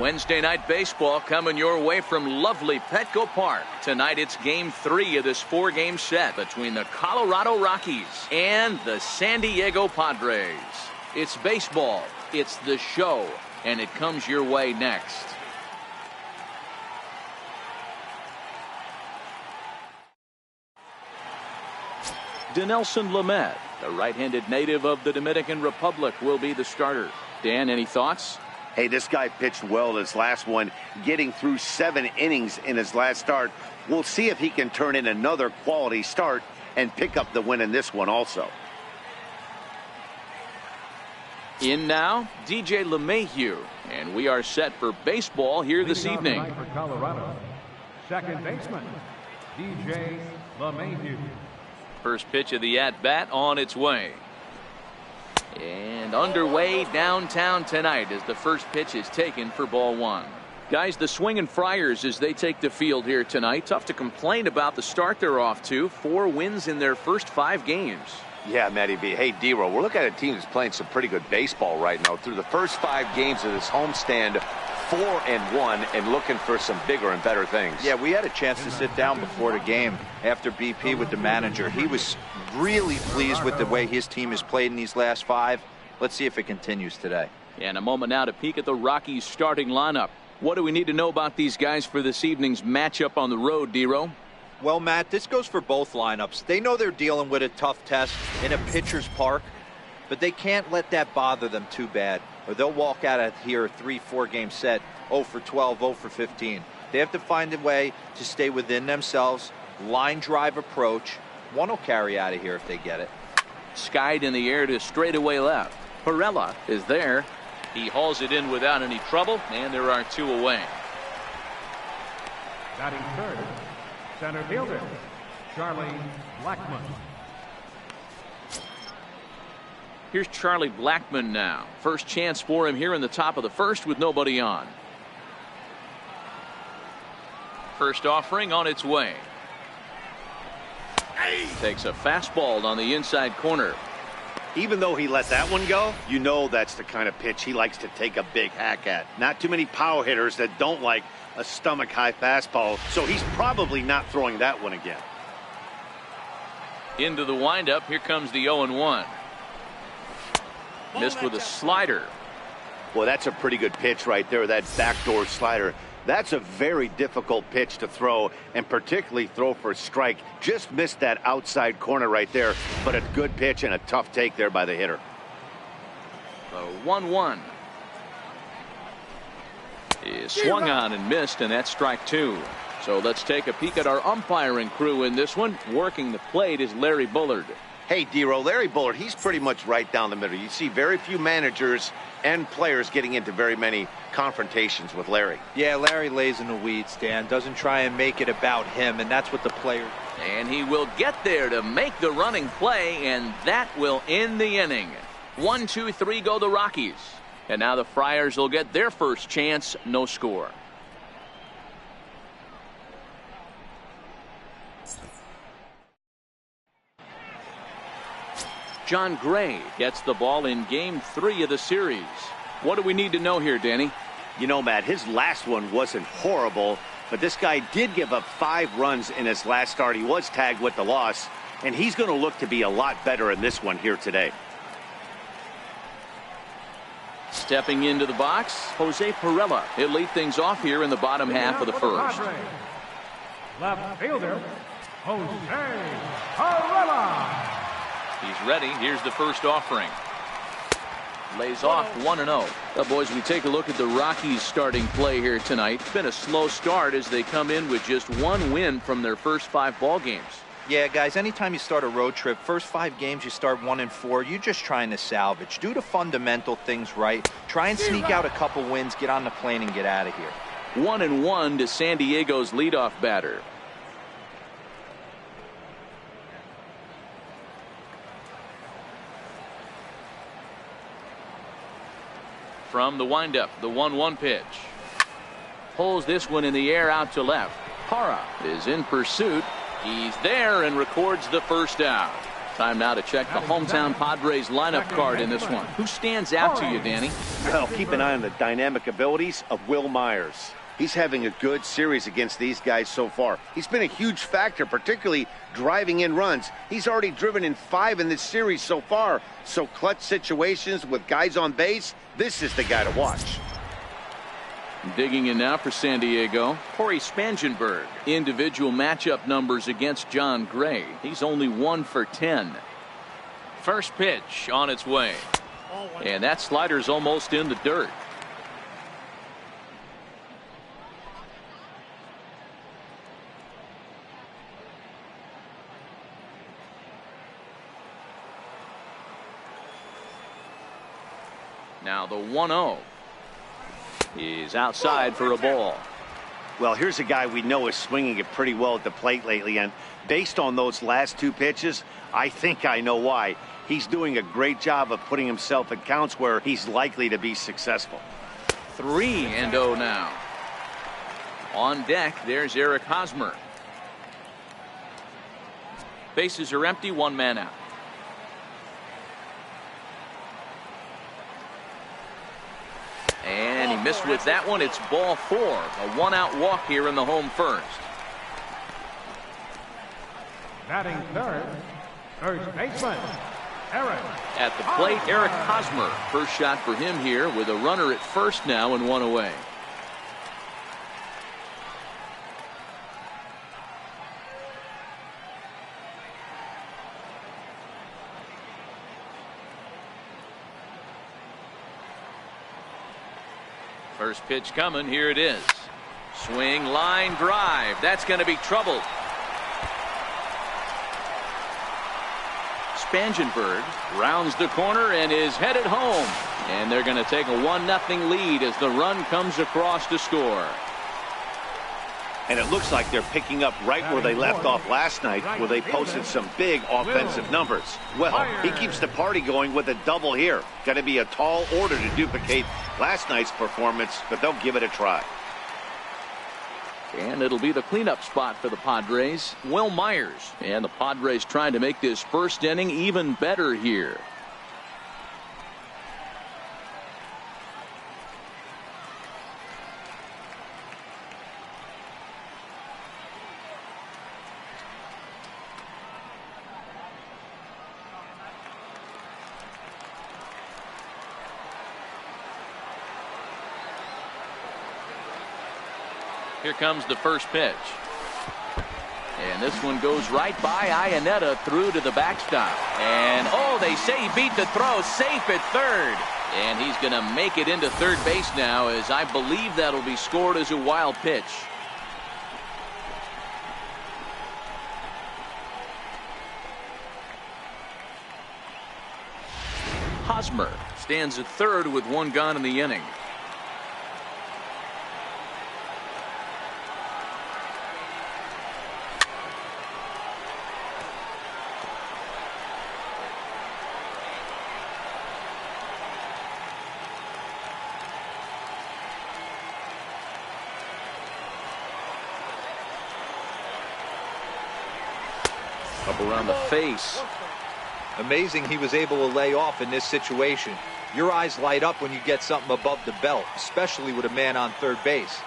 Wednesday night baseball coming your way from lovely Petco Park. Tonight it's game 3 of this 4-game set between the Colorado Rockies and the San Diego Padres. It's baseball, it's the show, and it comes your way next. Dinelson Lamet, the right-handed native of the Dominican Republic, will be the starter. Dan, any thoughts? Hey, this guy pitched well his last one, getting through 7 innings in his last start. We'll see if he can turn in another quality start and pick up the win in this one also. In now, DJ LeMahieu, and we are set for baseball here this evening. For Colorado, second baseman, DJ LeMahieu. First pitch of the at-bat on its way. And underway downtown tonight as the first pitch is taken for ball 1. Guys, the Swingin' Friars as they take the field here tonight. Tough to complain about the start they're off to. 4 wins in their first 5 games. Yeah, Matty B. Hey, D-Row, we're looking at a team that's playing some pretty good baseball right now. Through the first 5 games of this homestand, 4-1 and looking for some bigger and better things. Yeah, we had a chance to sit down before the game after BP with the manager. He was really pleased with the way his team has played in these last 5. Let's see if it continues today. And a moment now to peek at the Rockies starting lineup. What do we need to know about these guys for this evening's matchup on the road, D-Row? Well, Matt, this goes for both lineups. They know they're dealing with a tough test in a pitcher's park, but they can't let that bother them too bad, or they'll walk out of here a 3-4 game set 0 for 12, 0 for 15. They have to find a way to stay within themselves, line drive approach. One will carry out of here if they get it. Skied in the air to straightaway left. Perella is there. He hauls it in without any trouble, and there are 2 away. Batting third, center fielder, Charlie Blackmon. Here's Charlie Blackmon now. First chance for him here in the top of the first with nobody on. First offering on its way. Takes a fastball on the inside corner. Even though he let that one go, you know that's the kind of pitch he likes to take a big hack at. Not too many power hitters that don't like a stomach-high fastball, so he's probably not throwing that one again. Into the windup, here comes the 0-1. Missed with a slider. Well, that's a pretty good pitch right there, that backdoor slider. That's a very difficult pitch to throw, and particularly throw for a strike. Just missed that outside corner right there, but a good pitch and a tough take there by the hitter. The 1-1 is swung on and missed, and that's strike 2. So let's take a peek at our umpiring crew in this one. Working the plate is Larry Bullard. Hey, D-Row, Larry Bullard, he's pretty much right down the middle. You see very few managers and players getting into very many confrontations with Larry. Yeah, Larry lays in the weeds, Dan. Doesn't try and make it about him, and that's what the player... And he will get there to make the running play, and that will end the inning. 1, 2, 3 go the Rockies. And now the Friars will get their first chance, no score. John Gray gets the ball in game 3 of the series. What do we need to know here, Danny? You know, Matt, his last one wasn't horrible, but this guy did give up 5 runs in his last start. He was tagged with the loss, and he's going to look to be a lot better in this one here today. Stepping into the box, Jose Perella. He'll lead things off here in the bottom half of the first. Left fielder, Jose Perella. He's ready. Here's the first offering. Lays off 1-0. Well, boys, we take a look at the Rockies starting play here tonight. It's been a slow start as they come in with just 1 win from their first 5 ball games. Yeah, guys, anytime you start a road trip, first 5 games you start 1-4, you're just trying to salvage. Do the fundamental things right. Try and sneak out a couple wins, get on the plane, and get out of here. 1-1 to San Diego's leadoff batter. From the windup, the 1-1 pitch. Pulls this one in the air out to left. Parra is in pursuit. He's there and records the first out. Time now to check the hometown Padres lineup card in this one. Who stands out to you, Danny? Well, keep an eye on the dynamic abilities of Will Myers. He's having a good series against these guys so far. He's been a huge factor, particularly driving in runs. He's already driven in 5 in this series so far. So clutch situations with guys on base, this is the guy to watch. Digging in now for San Diego, Corey Spangenberg. Individual matchup numbers against John Gray. He's only 1 for 10. First pitch on its way. And that slider's almost in the dirt. Now the 1-0. He's outside for a ball. Well, here's a guy we know is swinging it pretty well at the plate lately, and based on those last 2 pitches, I think I know why. He's doing a great job of putting himself at counts where he's likely to be successful. 3-0 now. On deck, there's Eric Hosmer. Bases are empty, 1 man out. And he missed with that one. It's ball 4. A 1-out walk here in the home first. Batting third, first baseman, Eric. At the plate, Eric Hosmer. First shot for him here with a runner at first now and 1 away. First pitch coming. Here it is. Swing, line drive. That's going to be trouble. Spangenberg rounds the corner and is headed home. And they're going to take a 1-0 lead as the run comes across to score. And it looks like they're picking up right where they left off last night, where they posted some big offensive numbers. Well, he keeps the party going with a double here. Going to be a tall order to duplicate last night's performance, but they'll give it a try. And it'll be the cleanup spot for the Padres, Will Myers. And the Padres trying to make this first inning even better here. Here comes the first pitch. And this one goes right by Iannetta through to the backstop. And, oh, they say he beat the throw. Safe at third. And he's going to make it into third base now, as I believe that'll be scored as a wild pitch. Hosmer stands at third with 1 gone in the inning. Up around the face. Amazing he was able to lay off in this situation. Your eyes light up when you get something above the belt, especially with a man on third base.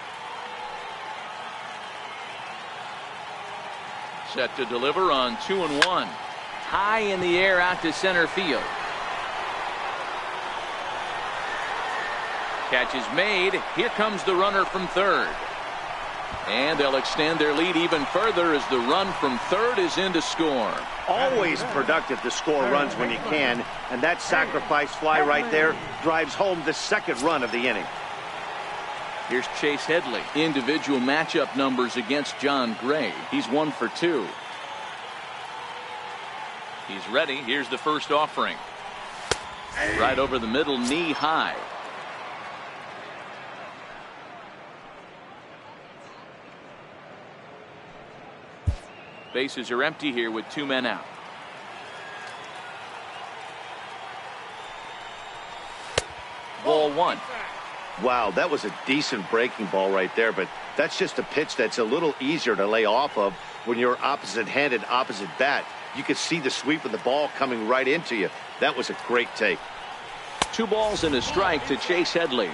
Set to deliver on 2-1. High in the air out to center field. Catch is made. Here comes the runner from third. And they'll extend their lead even further as the run from third is in to score. Always productive to score runs when you can, and that sacrifice fly right there drives home the second run of the inning. Here's Chase Headley. Individual matchup numbers against John Gray. He's 1 for 2. He's ready. Here's the first offering. Right over the middle, knee high. Bases are empty here with 2 men out. Ball 1. Wow, that was a decent breaking ball right there, but that's just a pitch that's a little easier to lay off of when you're opposite-handed, opposite bat. You could see the sweep of the ball coming right into you. That was a great take. 2 balls and a strike to Chase Headley.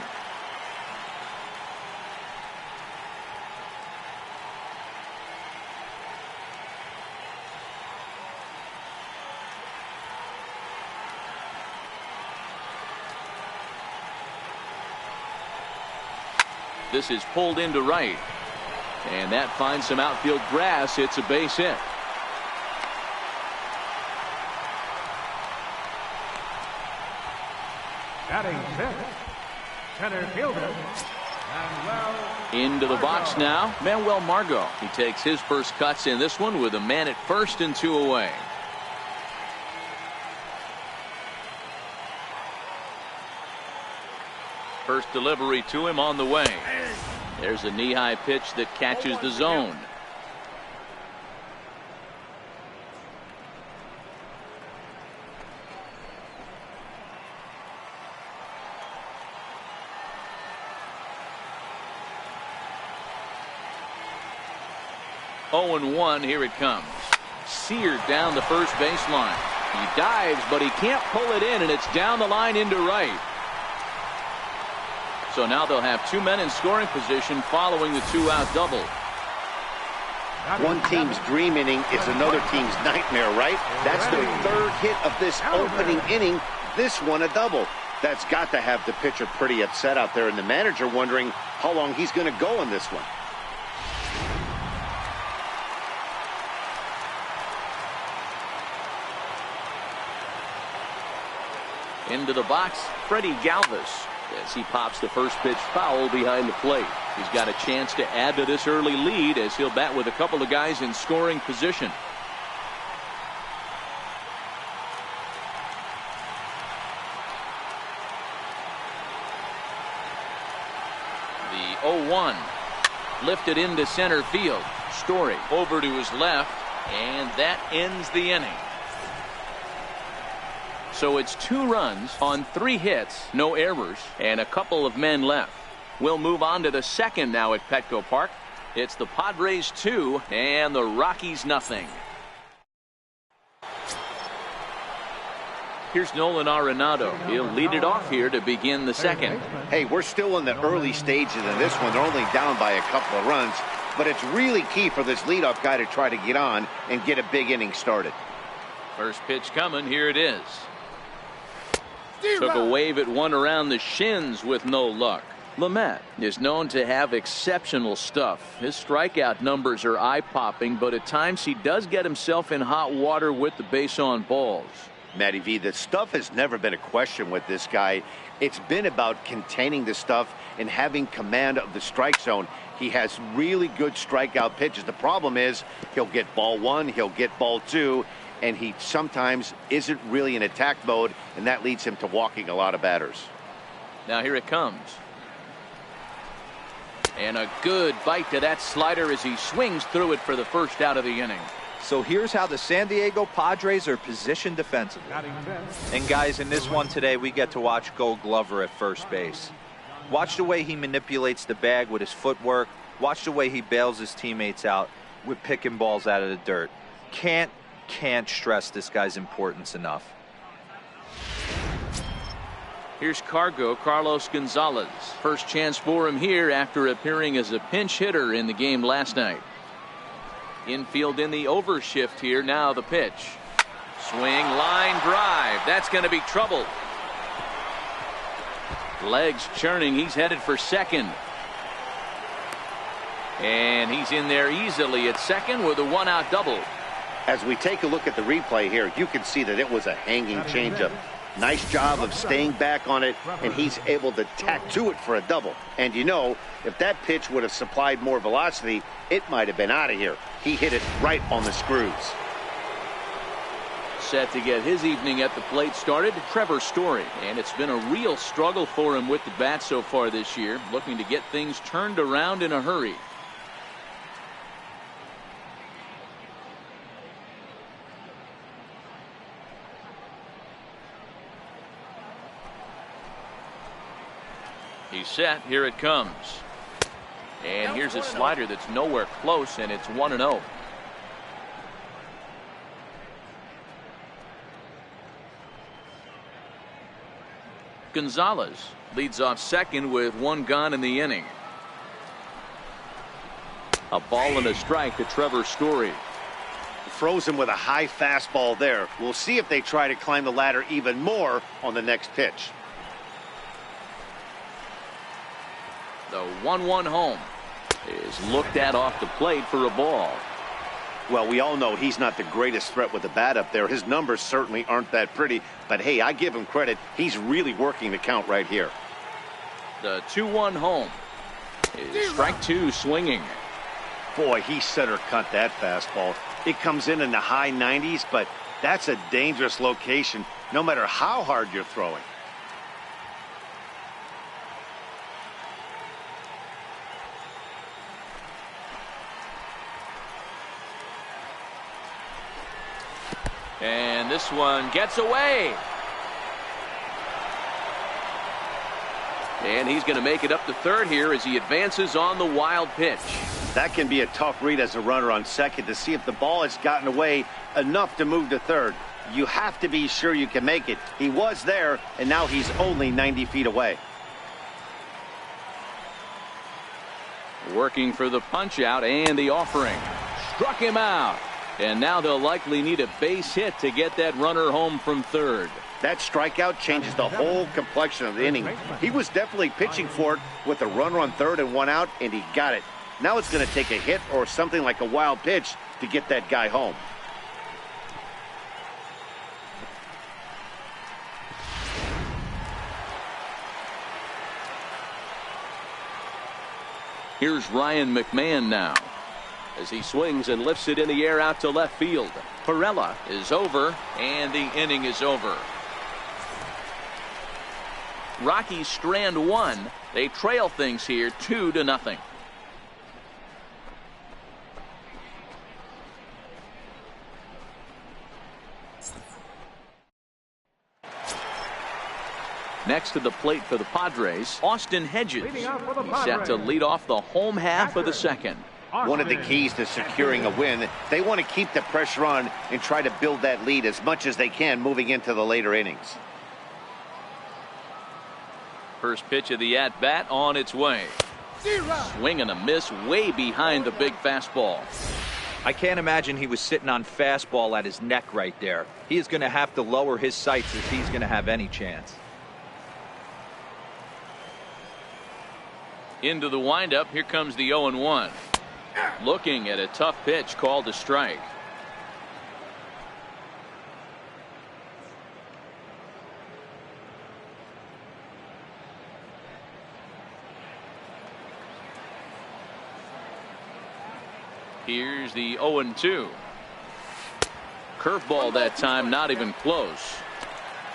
This is pulled into right, and that finds some outfield grass. It's a base hit. Batting sixth, center fielder, Manuel. Into the box now, Manuel Margot. He takes his first cuts in this one with a man at first and 2 away. First delivery to him on the way. There's a knee-high pitch that catches the zone. Oh, 0-1, here it comes. Seared down the first baseline. He dives, but he can't pull it in, and it's down the line into right. So now they'll have 2 men in scoring position following the 2-out double. One team's dream inning is another team's nightmare, right? That's their 3rd hit of this opening inning. This one a double. That's got to have the pitcher pretty upset out there, and the manager wondering how long he's going to go in this one. Into the box, Freddie Galvis, as he pops the first pitch foul behind the plate. He's got a chance to add to this early lead as he'll bat with a couple of guys in scoring position. The 0-1 lifted into center field. Story over to his left, and that ends the inning. So it's 2 runs on 3 hits, no errors, and a couple of men left. We'll move on to the second now at Petco Park. It's the Padres 2 and the Rockies nothing. Here's Nolan Arenado. He'll lead it off here to begin the second. Hey, we're still in the early stages of this one. They're only down by a couple of runs, but it's really key for this leadoff guy to try to get on and get a big inning started. First pitch coming. Here it is. Took a wave at one around the shins with no luck. Lamet is known to have exceptional stuff. His strikeout numbers are eye-popping, but at times he does get himself in hot water with the base on balls. Matty V, the stuff has never been a question with this guy. It's been about containing the stuff and having command of the strike zone. He has really good strikeout pitches. The problem is he'll get ball 1, he'll get ball 2, and he sometimes isn't really in attack mode, and that leads him to walking a lot of batters. Now here it comes. And a good bite to that slider as he swings through it for the first out of the inning. So here's how the San Diego Padres are positioned defensively. And guys, in this one today, we get to watch Gold Glover at first base. Watch the way he manipulates the bag with his footwork. Watch the way he bails his teammates out with picking balls out of the dirt. Can't stress this guy's importance enough. Here's Carlos Gonzalez. First chance for him here after appearing as a pinch hitter in the game last night. Infield in the overshift here. Now the pitch. Swing, line drive. That's going to be trouble. Legs churning. He's headed for second. And he's in there easily at second with a 1-out double. As we take a look at the replay here, you can see that it was a hanging changeup. Nice job of staying back on it, and he's able to tack to it for a double. And you know, if that pitch would have supplied more velocity, it might have been out of here. He hit it right on the screws. Set to get his evening at the plate started, Trevor Story. And it's been a real struggle for him with the bat so far this year, looking to get things turned around in a hurry. He's set. Here it comes. And here's a slider that's nowhere close, and it's 1-0. Gonzalez leads off second with 1 gone in the inning. A ball and a strike to Trevor Story. Throws him with a high fastball there. We'll see if they try to climb the ladder even more on the next pitch. The 1-1 home is looked at off the plate for a ball. Well, we all know he's not the greatest threat with the bat up there. His numbers certainly aren't that pretty. But, hey, I give him credit. He's really working the count right here. The 2-1 home is strike 2 swinging. Boy, he center cut that fastball. It comes in the high 90s, but that's a dangerous location no matter how hard you're throwing. And this one gets away. And he's going to make it up to third here as he advances on the wild pitch. That can be a tough read as a runner on second to see if the ball has gotten away enough to move to third. You have to be sure you can make it. He was there, and now he's only 90 feet away. Working for the punch out and the offering. Struck him out. And now they'll likely need a base hit to get that runner home from third. That strikeout changes the whole complexion of the inning. He was definitely pitching for it with a runner on third and 1 out, and he got it. Now it's going to take a hit or something like a wild pitch to get that guy home. Here's Ryan McMahon now as he swings and lifts it in the air out to left field. Perella is over, and the inning is over. Rockies strand 1. They trail things here 2-0. Next to the plate for the Padres, Austin Hedges. He's set to lead off the home half of the second. One of the keys to securing a win, they want to keep the pressure on and try to build that lead as much as they can moving into the later innings. First pitch of the at-bat on its way. Swing and a miss way behind the big fastball. I can't imagine he was sitting on fastball at his neck right there. He is going to have to lower his sights if he's going to have any chance. Into the windup. Here comes the 0-1. Looking at a tough pitch called a strike. Here's the 0-2. Curveball that time, not even close.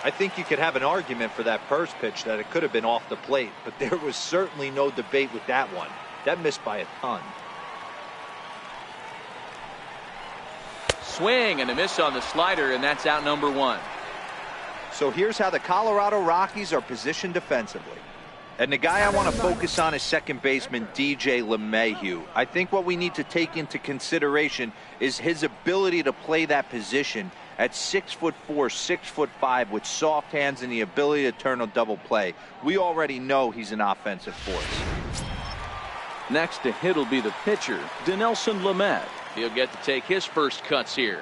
I think you could have an argument for that first pitch that it could have been off the plate, but there was certainly no debate with that one. That missed by a ton. Swing and a miss on the slider, and that's out number 1. So here's how the Colorado Rockies are positioned defensively. And the guy I want to focus on is second baseman DJ LeMahieu. I think what we need to take into consideration is his ability to play that position at 6'4", 6'5", with soft hands and the ability to turn a double play. We already know he's an offensive force. Next to hit will be the pitcher, Dinelson Lamet. He'll get to take his first cuts here.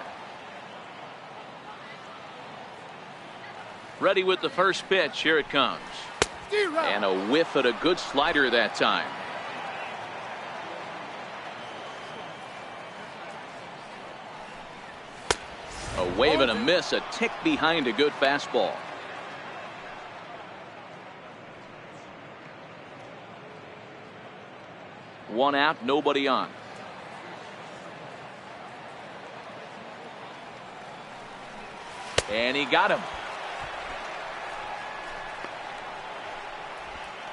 Ready with the first pitch. Here it comes. And a whiff at a good slider that time. A wave and a miss, a tick behind a good fastball. One out, nobody on. And he got him.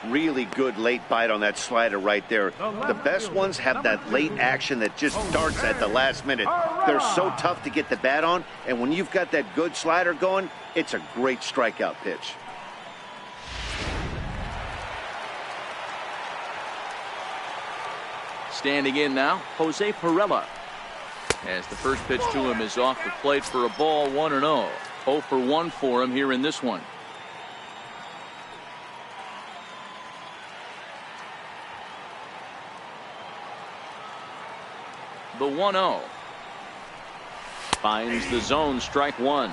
Really good late bite on that slider right there. The best ones have that late action that just starts at the last minute. They're so tough to get the bat on, and when you've got that good slider going, it's a great strikeout pitch. Standing in now, Jose Pirela. As the first pitch to him is off the plate for a ball, 1-0. 0 for 1 for him here in this one. The 1-0. Finds the zone, strike one.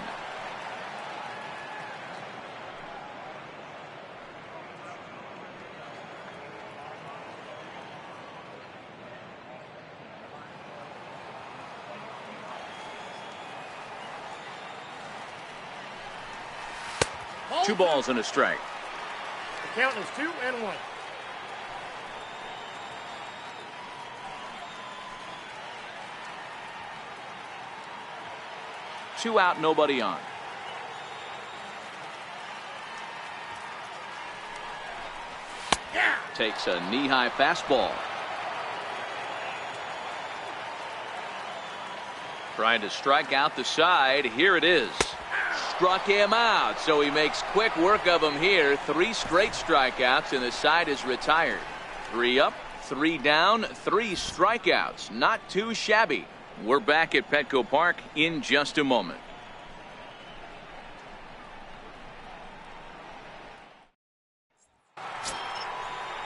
Two balls and a strike. The count is 2-1. Two out, nobody on. Takes a knee-high fastball. Trying to strike out the side. Here it is. Struck him out, so he makes quick work of him here. 3 straight strikeouts, and the side is retired. 3 up, 3 down, 3 strikeouts. Not too shabby. We're back at Petco Park in just a moment.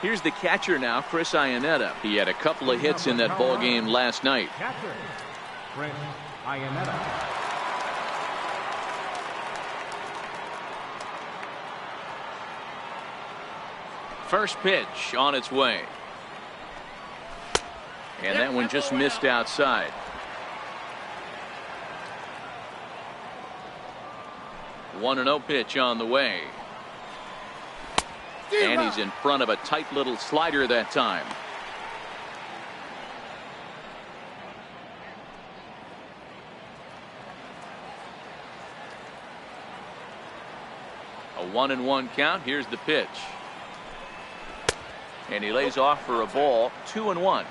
Here's the catcher now, Chris Iannetta. He had a couple of hits in that ball game last night. Catcher, Chris Iannetta. First pitch on its way. And that one just missed outside. 1-0 pitch on the way. And he's in front of a tight little slider that time. A 1-1 count. Here's the pitch. And he lays off for a ball. 2-1.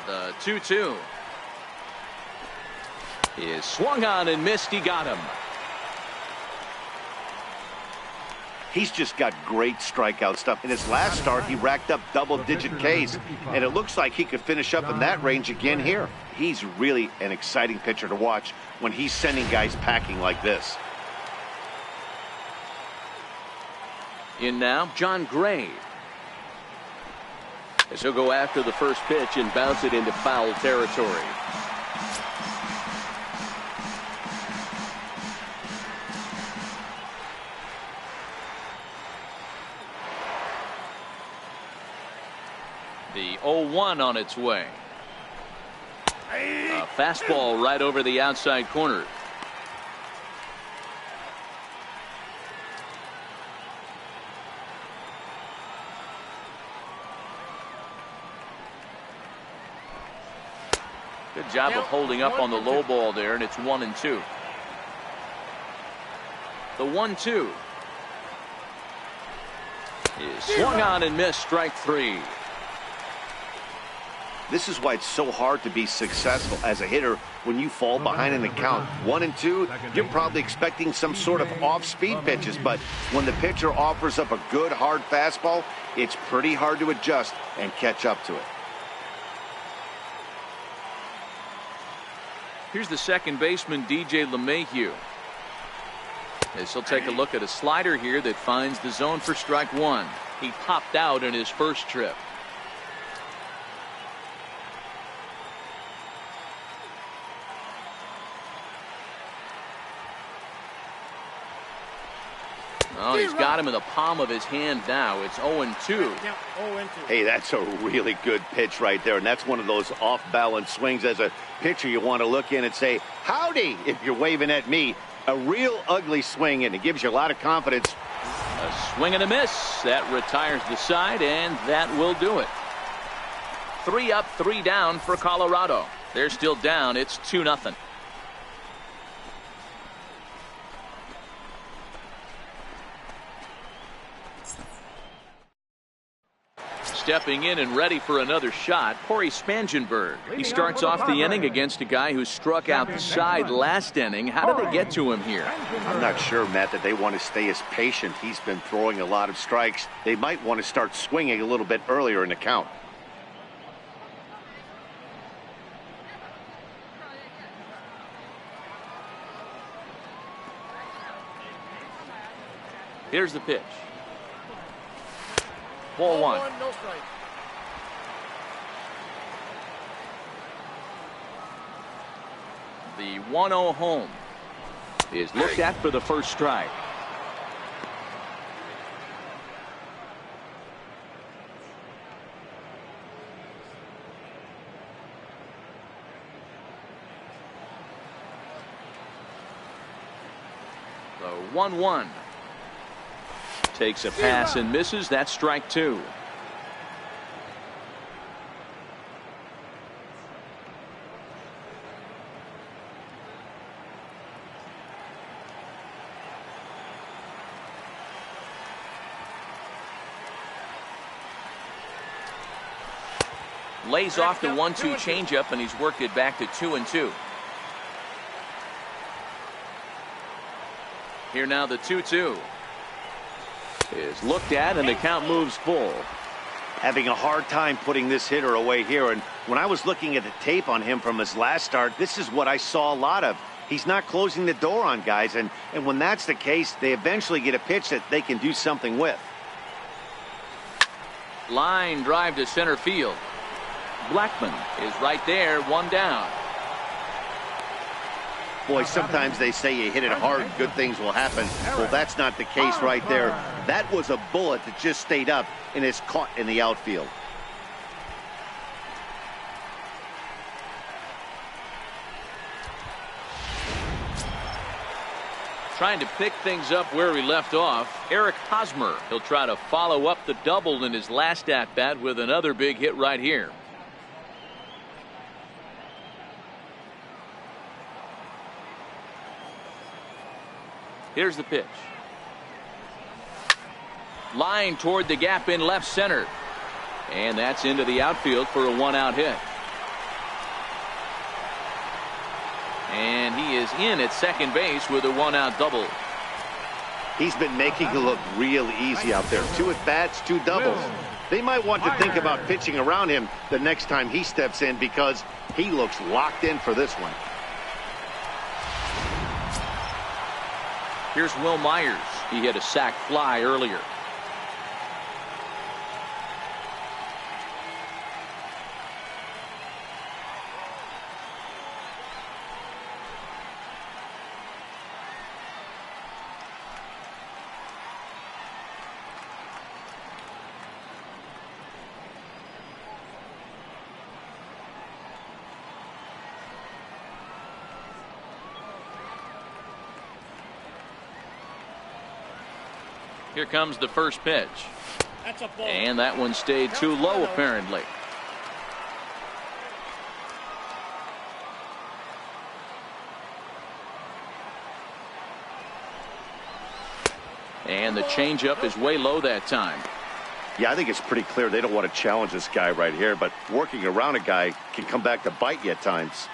The 2-2 is swung on and missed. He got him. He's just got great strikeout stuff. In his last start, he racked up double-digit Ks, and it looks like he could finish up in that range again here. He's really an exciting pitcher to watch when he's sending guys packing like this. In now, John Gray. As he'll go after the first pitch and bounce it into foul territory. The 0-1 on its way. A fastball right over the outside corner. Good job of holding up on the low ball there, and it's 1-2. The 1-2 is swung on and missed, strike 3. This is why it's so hard to be successful as a hitter when you fall behind in the count. 1-2, you're probably expecting some sort of off-speed pitches, but when the pitcher offers up a good hard fastball, it's pretty hard to adjust and catch up to it. Here's the second baseman, DJ LeMahieu. As he'll take a look at a slider here that finds the zone for strike 1. He popped out in his first trip. Oh, he's got him in the palm of his hand now. It's 0-2. Hey, that's a really good pitch right there, and that's one of those off-balance swings. As a pitcher, you want to look in and say, howdy, if you're waving at me. A real ugly swing, and it gives you a lot of confidence. A swing and a miss. That retires the side, and that will do it. 3 up, 3 down for Colorado. They're still down. It's 2-0. stepping in and ready for another shot, Corey Spangenberg. He starts off the inning against a guy who struck out the side last inning. How did they get to him here? I'm not sure, Matt, that they want to stay as patient. He's been throwing a lot of strikes. They might want to start swinging a little bit earlier in the count. Here's the pitch. Ball one. No strike. The 1-0 home is looked at for the first strike. The 1-1. Takes a pass and misses. That's strike two. Lays off the 1-2 changeup, and he's worked it back to 2-2. Here now the 2-2 is looked at, and the count moves full. Having a hard time putting this hitter away here, and when I was looking at the tape on him from his last start, this is what I saw a lot of. He's not closing the door on guys, and when that's the case, they eventually get a pitch that they can do something with. Line drive to center field. Blackman is right there, one down. Boy, sometimes they say you hit it hard, good things will happen. Well, that's not the case right there. That was a bullet that just stayed up and is caught in the outfield. Trying to pick things up where he left off, Eric Hosmer. He'll try to follow up the double in his last at-bat with another big hit right here. Here's the pitch. Line toward the gap in left center. And that's into the outfield for a one-out hit. And he is in at second base with a one-out double. He's been making it look real easy out there. 2 at-bats, 2 doubles. They might want to think about pitching around him the next time he steps in because he looks locked in for this one. Here's Will Myers. He hit a sac fly earlier. Here comes the first pitch. That's a ball. And that one stayed too low, apparently. And the changeup is way low that time. Yeah, I think it's pretty clear they don't want to challenge this guy right here, but working around a guy can come back to bite you at times.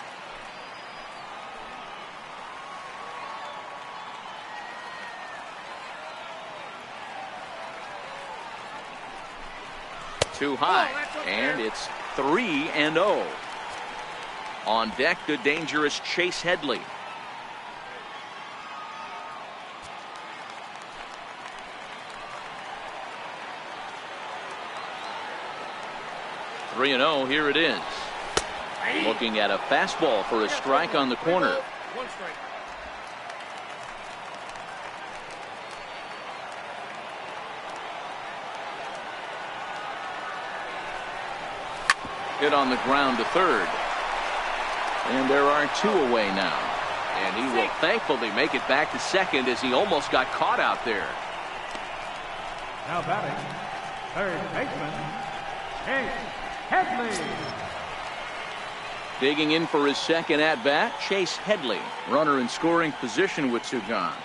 Too high, and it's 3-0. On deck, the dangerous Chase Headley. Three and 0, here it is. Looking at a fastball for a strike on the corner. 1 strike. Hit on the ground to third. And there are 2 away now. And he will thankfully make it back to second as he almost got caught out there. Now batting, third baseman, Chase Headley. Digging in for his second at-bat, Chase Headley. Runner in scoring position with 2 gone.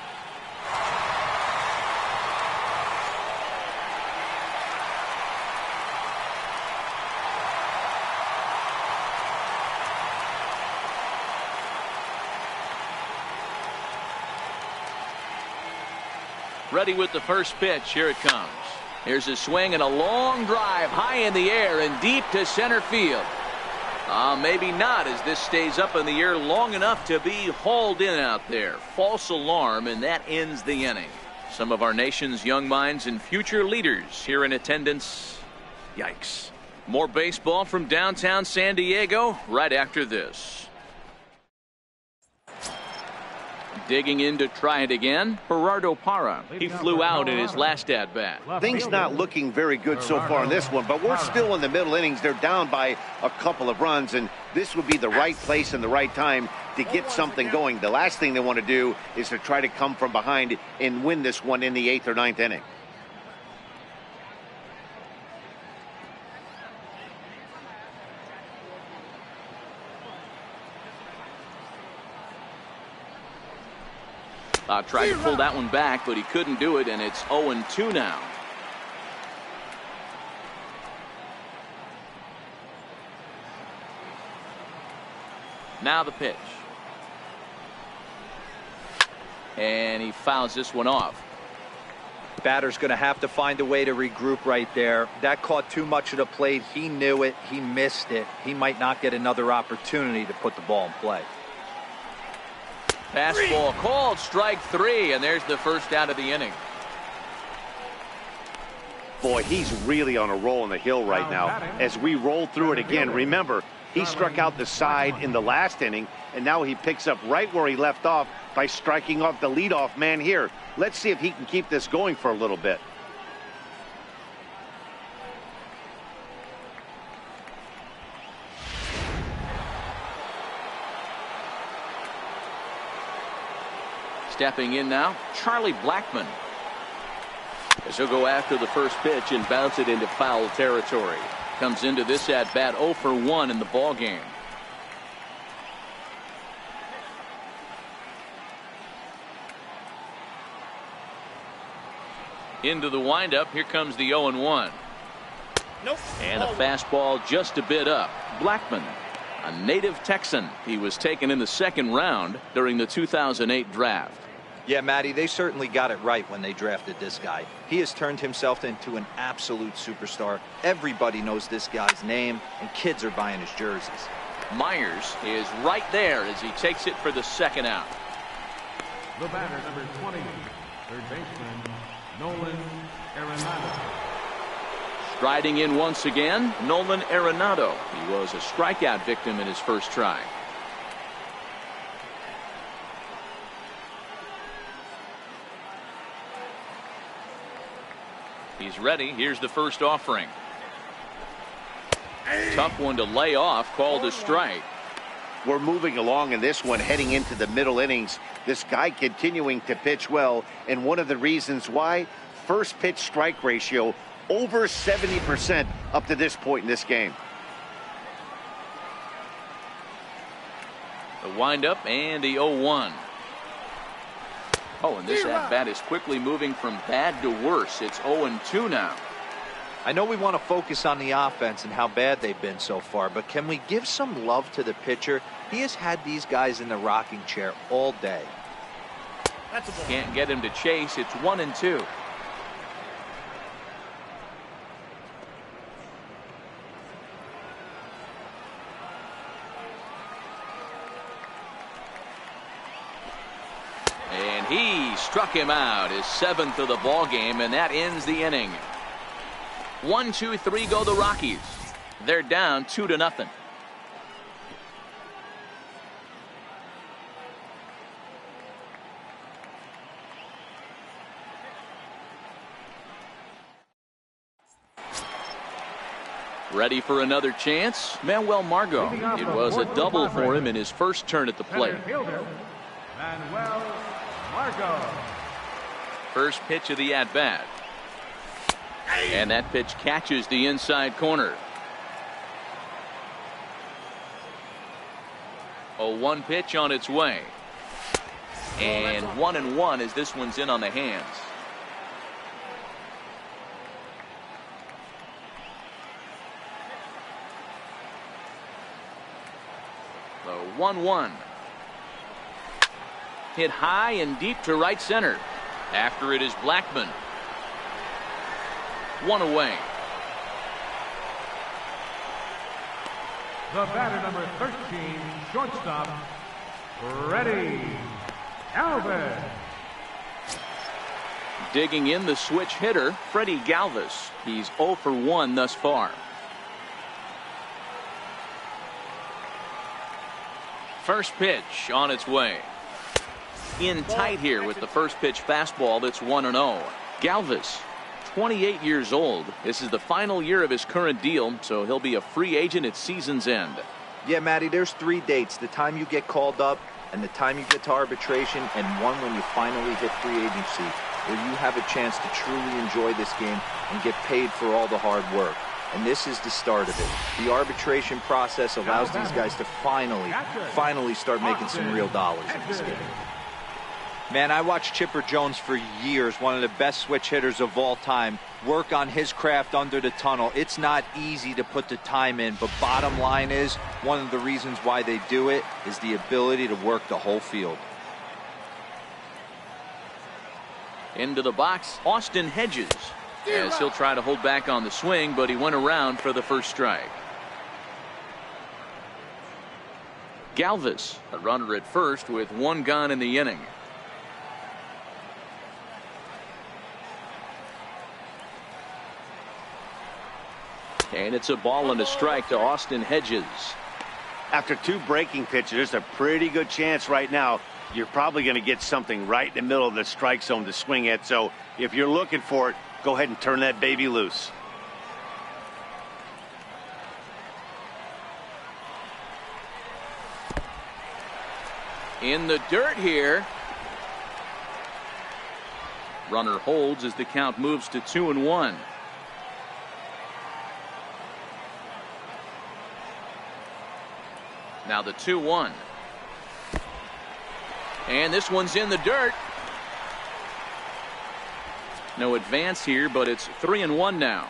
Ready with the first pitch. Here it comes. Here's a swing and a long drive high in the air and deep to center field. Maybe not, as this stays up in the air long enough to be hauled in out there. False alarm, and that ends the inning. Some of our nation's young minds and future leaders here in attendance. Yikes. More baseball from downtown San Diego right after this. Digging in to try it again, Gerardo Parra. He flew out in his last at-bat. Things not looking very good so far in this one, but we're still in the middle innings. They're down by a couple of runs, and this would be the right place and the right time to get something going. The last thing they want to do is to try to come from behind and win this one in the 8th or 9th inning. Tried to pull that one back, but he couldn't do it, and it's 0-2 now. Now the pitch. And he fouls this one off. Batter's going to have to find a way to regroup right there. That caught too much of the plate. He knew it. He missed it. He might not get another opportunity to put the ball in play. Fastball called, strike 3, and there's the first out of the inning. Boy, he's really on a roll on the hill right now. As we roll through it again, remember, he struck out the side in the last inning, and now he picks up right where he left off by striking off the leadoff man here. Let's see if he can keep this going for a little bit. Stepping in now, Charlie Blackmon. As he'll go after the first pitch and bounce it into foul territory. Comes into this at bat 0 for 1 in the ball game. Into the windup. Here comes the 0-1. Nope. And a fastball just a bit up. Blackmon, a native Texan. He was taken in the 2nd round during the 2008 draft. Yeah, Matty, they certainly got it right when they drafted this guy. He has turned himself into an absolute superstar. Everybody knows this guy's name, and kids are buying his jerseys. Myers is right there as he takes it for the 2nd out. The batter, number 20, third baseman, Nolan Arenado. Striding in once again, Nolan Arenado. He was a strikeout victim in his first try. He's ready. Here's the first offering. Tough one to lay off, called a strike. We're moving along in this one, heading into the middle innings. This guy continuing to pitch well, and one of the reasons why, first pitch strike ratio over 70% up to this point in this game. The windup and the 0-1. Oh, and this at-bat is quickly moving from bad to worse. It's 0-2 now. I know we want to focus on the offense and how bad they've been so far, but can we give some love to the pitcher? He has had these guys in the rocking chair all day. That's a ball. Can't get him to chase. It's 1-2. And he struck him out, his 7th of the ball game, and that ends the inning. 1, 2, 3 go the Rockies. They're down 2-0. Ready for another chance? Manuel Margot. It was a double for him in his first turn at the plate. Manuel Margot. First pitch of the at-bat. And that pitch catches the inside corner. 0-1 pitch on its way. And 1-1 as this one's in on the hands. The 1-1. Hit high and deep to right center. After it is Blackman. One away. The batter number 13, shortstop, ready, Alvin. Digging in the switch hitter, Freddie Galvis. He's 0 for 1 thus far. First pitch on its way. In tight here with the first pitch fastball that's 1-0. Galvis, 28 years old. This is the final year of his current deal, so he'll be a free agent at season's end. Yeah, Matty, there's 3 dates: the time you get called up, and the time you get to arbitration, and one when you finally hit free agency, where you have a chance to truly enjoy this game and get paid for all the hard work. And this is the start of it. The arbitration process allows these guys to finally start making some real dollars in this game. Man, I watched Chipper Jones for years, one of the best switch hitters of all time, work on his craft under the tunnel. It's not easy to put the time in, but bottom line is, one of the reasons why they do it is the ability to work the whole field. Into the box, Austin Hedges. As he'll try to hold back on the swing, but he went around for the first strike. Galvis, a runner at first with 1 gone in the inning. And it's a ball and a strike to Austin Hedges. After 2 breaking pitches, there's a pretty good chance right now you're probably going to get something right in the middle of the strike zone to swing at. So if you're looking for it, go ahead and turn that baby loose. In the dirt here. Runner holds as the count moves to 2-1. Now the 2-1. And this one's in the dirt. No advance here, but it's 3-1 now.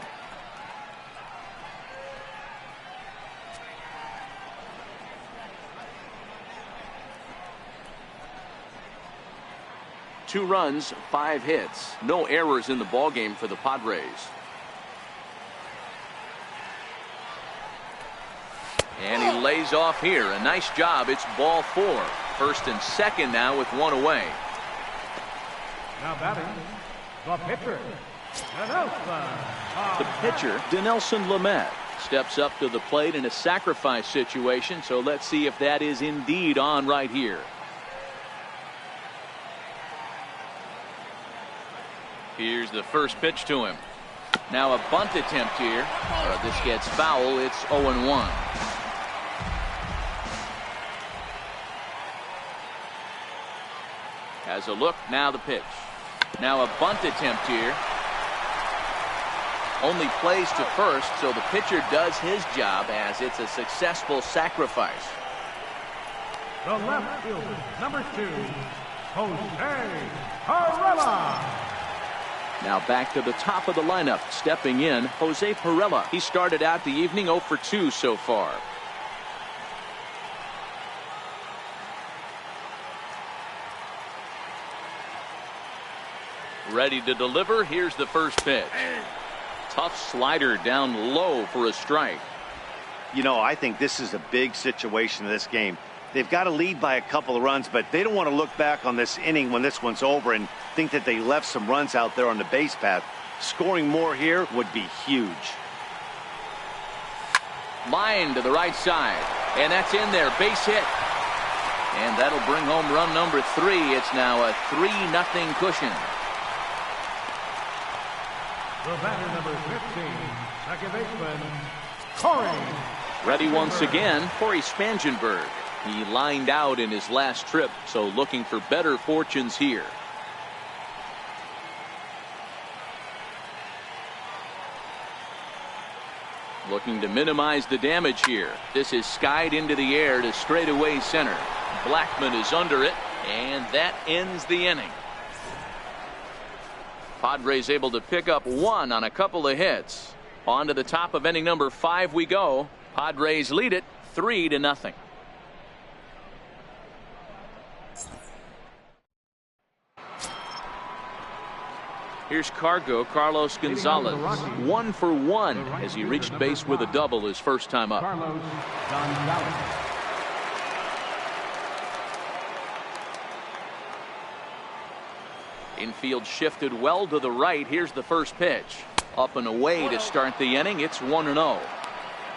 Two runs, 5 hits, no errors in the ballgame for the Padres. And he lays off here. A nice job. It's ball 4. First and second now with 1 away. Now batting, the pitcher, The pitcher, Dinelson Lamet, steps up to the plate in a sacrifice situation. So let's see if that is indeed on right here. Here's the first pitch to him. Now a bunt attempt here. This gets foul. It's 0-1. Has a look. Now the pitch. Now a bunt attempt here. Only plays to first, so the pitcher does his job as it's a successful sacrifice. the left fielder, number 2, Jose Perella. Now back to the top of the lineup, stepping in, Jose Perella. He started out the evening 0 for 2 so far. Ready to deliver. Here's the first pitch. Tough slider down low for a strike. You know, I think this is a big situation in this game. They've got to lead by a couple of runs, but they don't want to look back on this inning when this one's over and think that they left some runs out there on the base path. Scoring more here would be huge. Line to the right side, and that's in there. Base hit. And that'll bring home run number 3. It's now a 3-0 cushion. The batter, number 15, second baseman, Corey. Ready once again, Corey Spangenberg. He lined out in his last trip, so looking for better fortunes here. Looking to minimize the damage here. This is skied into the air to straightaway center. Blackman is under it, and that ends the inning. Padres able to pick up 1 on a couple of hits. On to the top of inning number 5 we go. Padres lead it 3-0. Here's Carlos Gonzalez. 1 for 1 as he reached base with a double his first time up. Carlos Gonzalez. Infield shifted well to the right. Here's the first pitch. Up and away to start the inning. It's 1-0.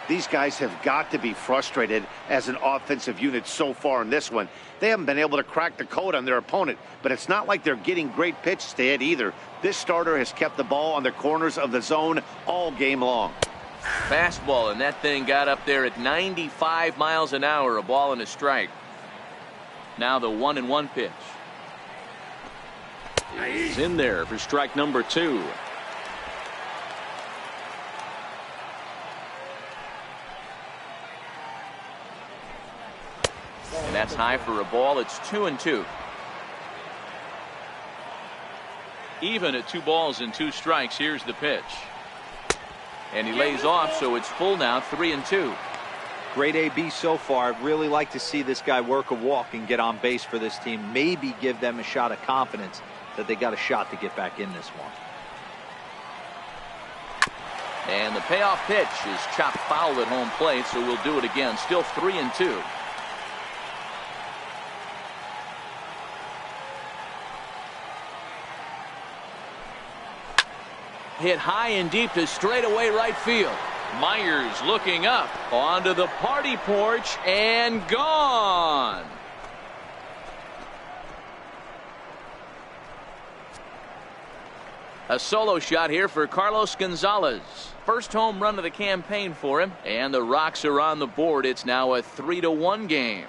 These guys have got to be frustrated as an offensive unit so far in this one. They haven't been able to crack the code on their opponent, but it's not like they're getting great pitches to hit either. This starter has kept the ball on the corners of the zone all game long. Fastball, and that thing got up there at 95 miles an hour, a ball and a strike. Now the 1-1 pitch. He's in there for strike number 2. And that's high for a ball. It's 2-2. Even at 2 balls and 2 strikes. Here's the pitch. And he lays off, so it's full now, 3-2. Great AB so far. I'd really like to see this guy work a walk and get on base for this team. Maybe give them a shot of confidence that they got a shot to get back in this one. And the payoff pitch is chopped foul at home plate, so we'll do it again. Still 3-2. Hit high and deep to straightaway right field. Myers looking up onto the party porch and gone. A solo shot here for Carlos Gonzalez. First home run of the campaign for him, and the Rocks are on the board. It's now a 3-1 game.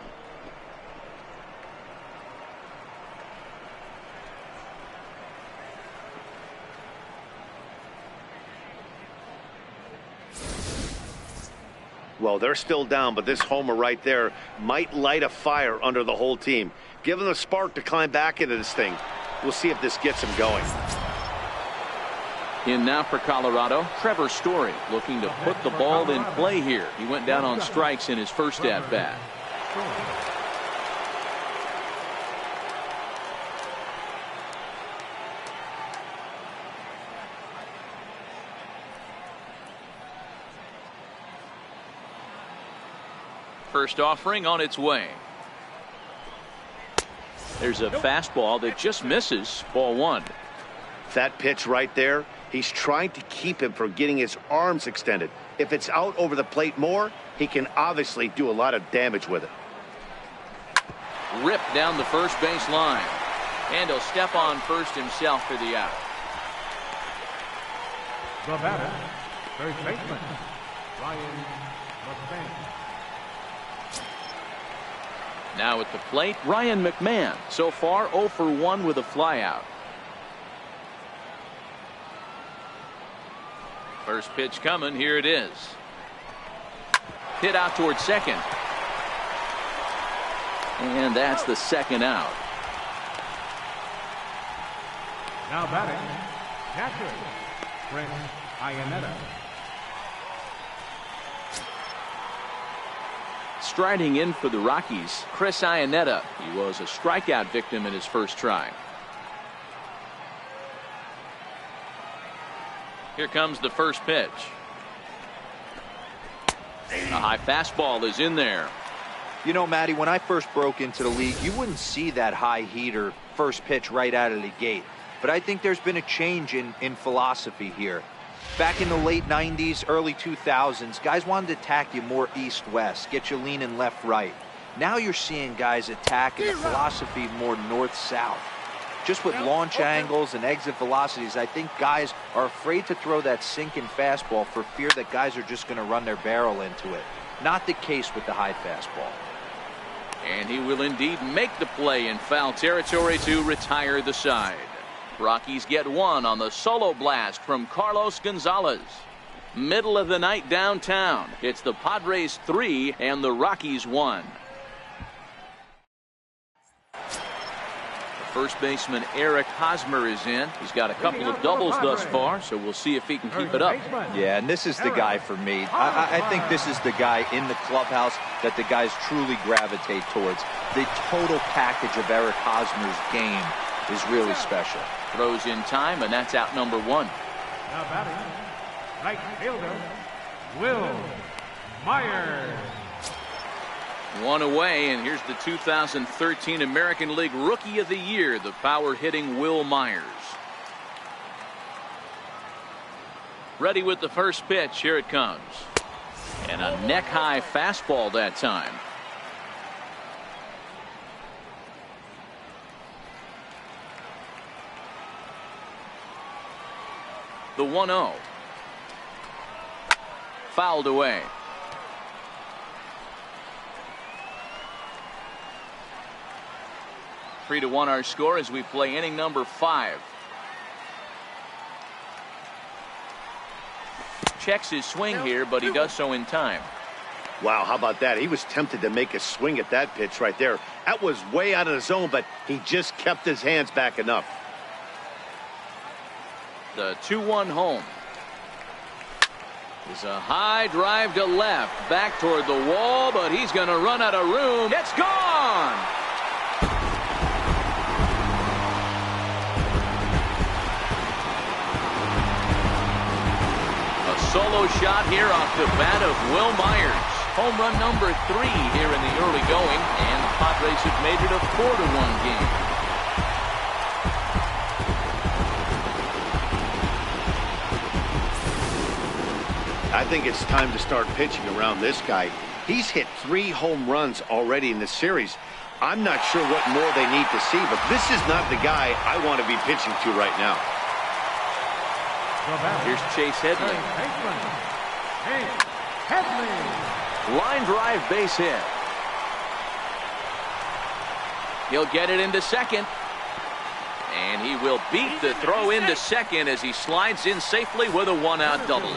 Well, they're still down, but this homer right there might light a fire under the whole team. Give them a spark to climb back into this thing. We'll see if this gets them going. In now for Colorado, Trevor Story looking to put the ball in play here. He went down on strikes in his first at-bat. First offering on its way. There's a fastball that just misses. Ball 1. That pitch right there, he's trying to keep him from getting his arms extended. If it's out over the plate more, he can obviously do a lot of damage with it. Ripped down the first base line. And he'll step on first himself for the out. The batter, first baseman, Ryan McMahon. Now at the plate, Ryan McMahon. So far 0 for 1 with a flyout. First pitch coming. Here it is. Hit out towards second. And that's the second out. Now batting, catcher, Chris Iannetta. Striding in for the Rockies, Chris Iannetta. He was a strikeout victim in his first try. Here comes the first pitch. A high fastball is in there. You know, Matty, when I first broke into the league, you wouldn't see that high heater first pitch right out of the gate. But I think there's been a change in philosophy here. Back in the late 90s, early 2000s, guys wanted to attack you more east-west, get you leaning left-right. Now you're seeing guys attack in a philosophy more north-south. Just with launch angles and exit velocities, I think guys are afraid to throw that sinking fastball for fear that guys are just going to run their barrel into it. Not the case with the high fastball. And he will indeed make the play in foul territory to retire the side. Rockies get one on the solo blast from Carlos Gonzalez. Middle of the night downtown. It's the Padres 3 and the Rockies 1. First baseman Eric Hosmer is in. He's got a couple of doubles thus far, so we'll see if he can keep it up. Yeah, and this is the guy for me. I think this is the guy in the clubhouse that the guys truly gravitate towards. The total package of Eric Hosmer's game is really special. Throws in time, and that's out number 1. Now batting, right fielder, Will Myers. 1 away, and here's the 2013 American League Rookie of the Year, the power-hitting Will Myers. Ready with the first pitch. Here it comes. And a neck-high fastball that time. The 1-0. Fouled away. Three to 1 our score as we play inning number 5. Checks his swing here, but he does so in time. Wow, how about that? He was tempted to make a swing at that pitch right there. That was way out of the zone, but he just kept his hands back enough. The 2-1 home. Is a high drive to left, back toward the wall, but he's going to run out of room. It's gone! A solo shot here off the bat of Will Myers. Home run number 3 here in the early going, and the Padres have made it a 4-1 game. I think it's time to start pitching around this guy. He's hit 3 home runs already in this series. I'm not sure what more they need to see, but this is not the guy I want to be pitching to right now. Here's Chase Headley. Line drive base hit. He'll get it into second. And he will beat the throw into second as he slides in safely with a 1-out double.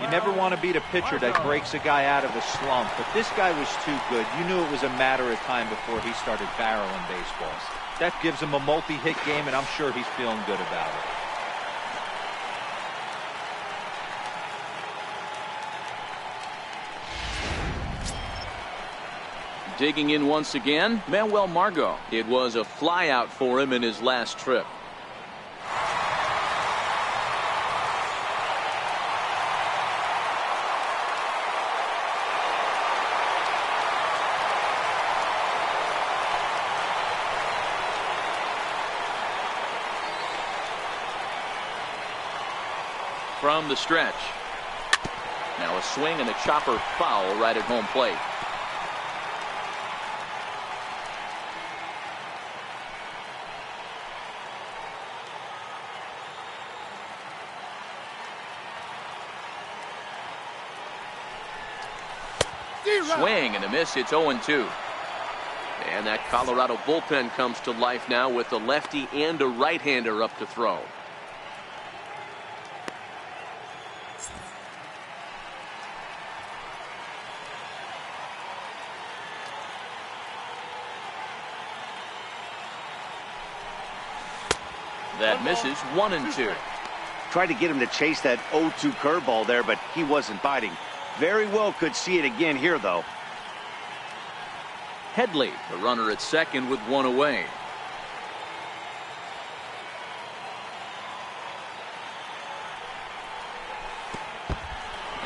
You never want to beat a pitcher that breaks a guy out of a slump, but this guy was too good. You knew it was a matter of time before he started barreling baseballs. That gives him a multi-hit game, and I'm sure he's feeling good about it. Digging in once again, Manuel Margot. It was a flyout for him in his last trip. From the stretch. Now a swing and a chopper foul right at home plate. Swing and a miss. It's 0-2. And that Colorado bullpen comes to life now with a lefty and a right-hander up to throw. That misses. 1-2. Tried to get him to chase that 0-2 curveball there, but he wasn't biting. Very well could see it again here, though. Headley, the runner at second with 1 away.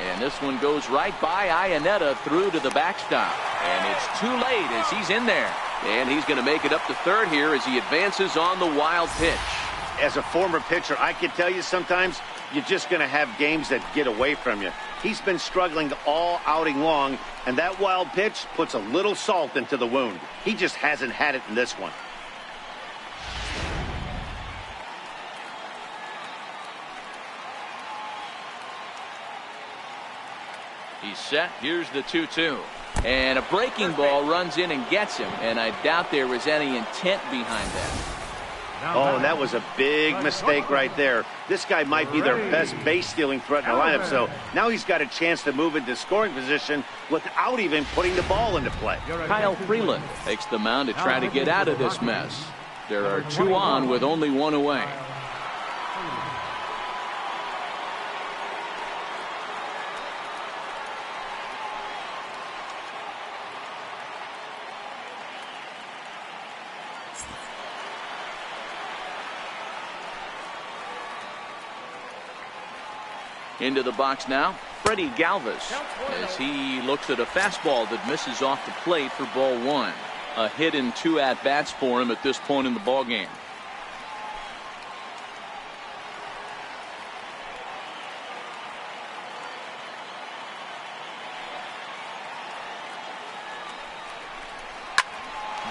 And this one goes right by Iannetta through to the backstop. And it's too late as he's in there. And he's going to make it up to third here as he advances on the wild pitch. As a former pitcher, I can tell you sometimes you're just going to have games that get away from you. He's been struggling all outing long, and that wild pitch puts a little salt into the wound. He just hasn't had it in this one. He's set. Here's the 2-2. And a breaking ball runs in and gets him, and I doubt there was any intent behind that. Oh, and that was a big mistake right there. This guy might be their best base-stealing threat in the lineup, so now he's got a chance to move into scoring position without even putting the ball into play. Kyle Freeland takes the mound to try to get out of this mess. There are 2 on with only 1 away. Into the box now, Freddie Galvis, as he looks at a fastball that misses off the plate for ball one. A hit in 2 at-bats for him at this point in the ballgame.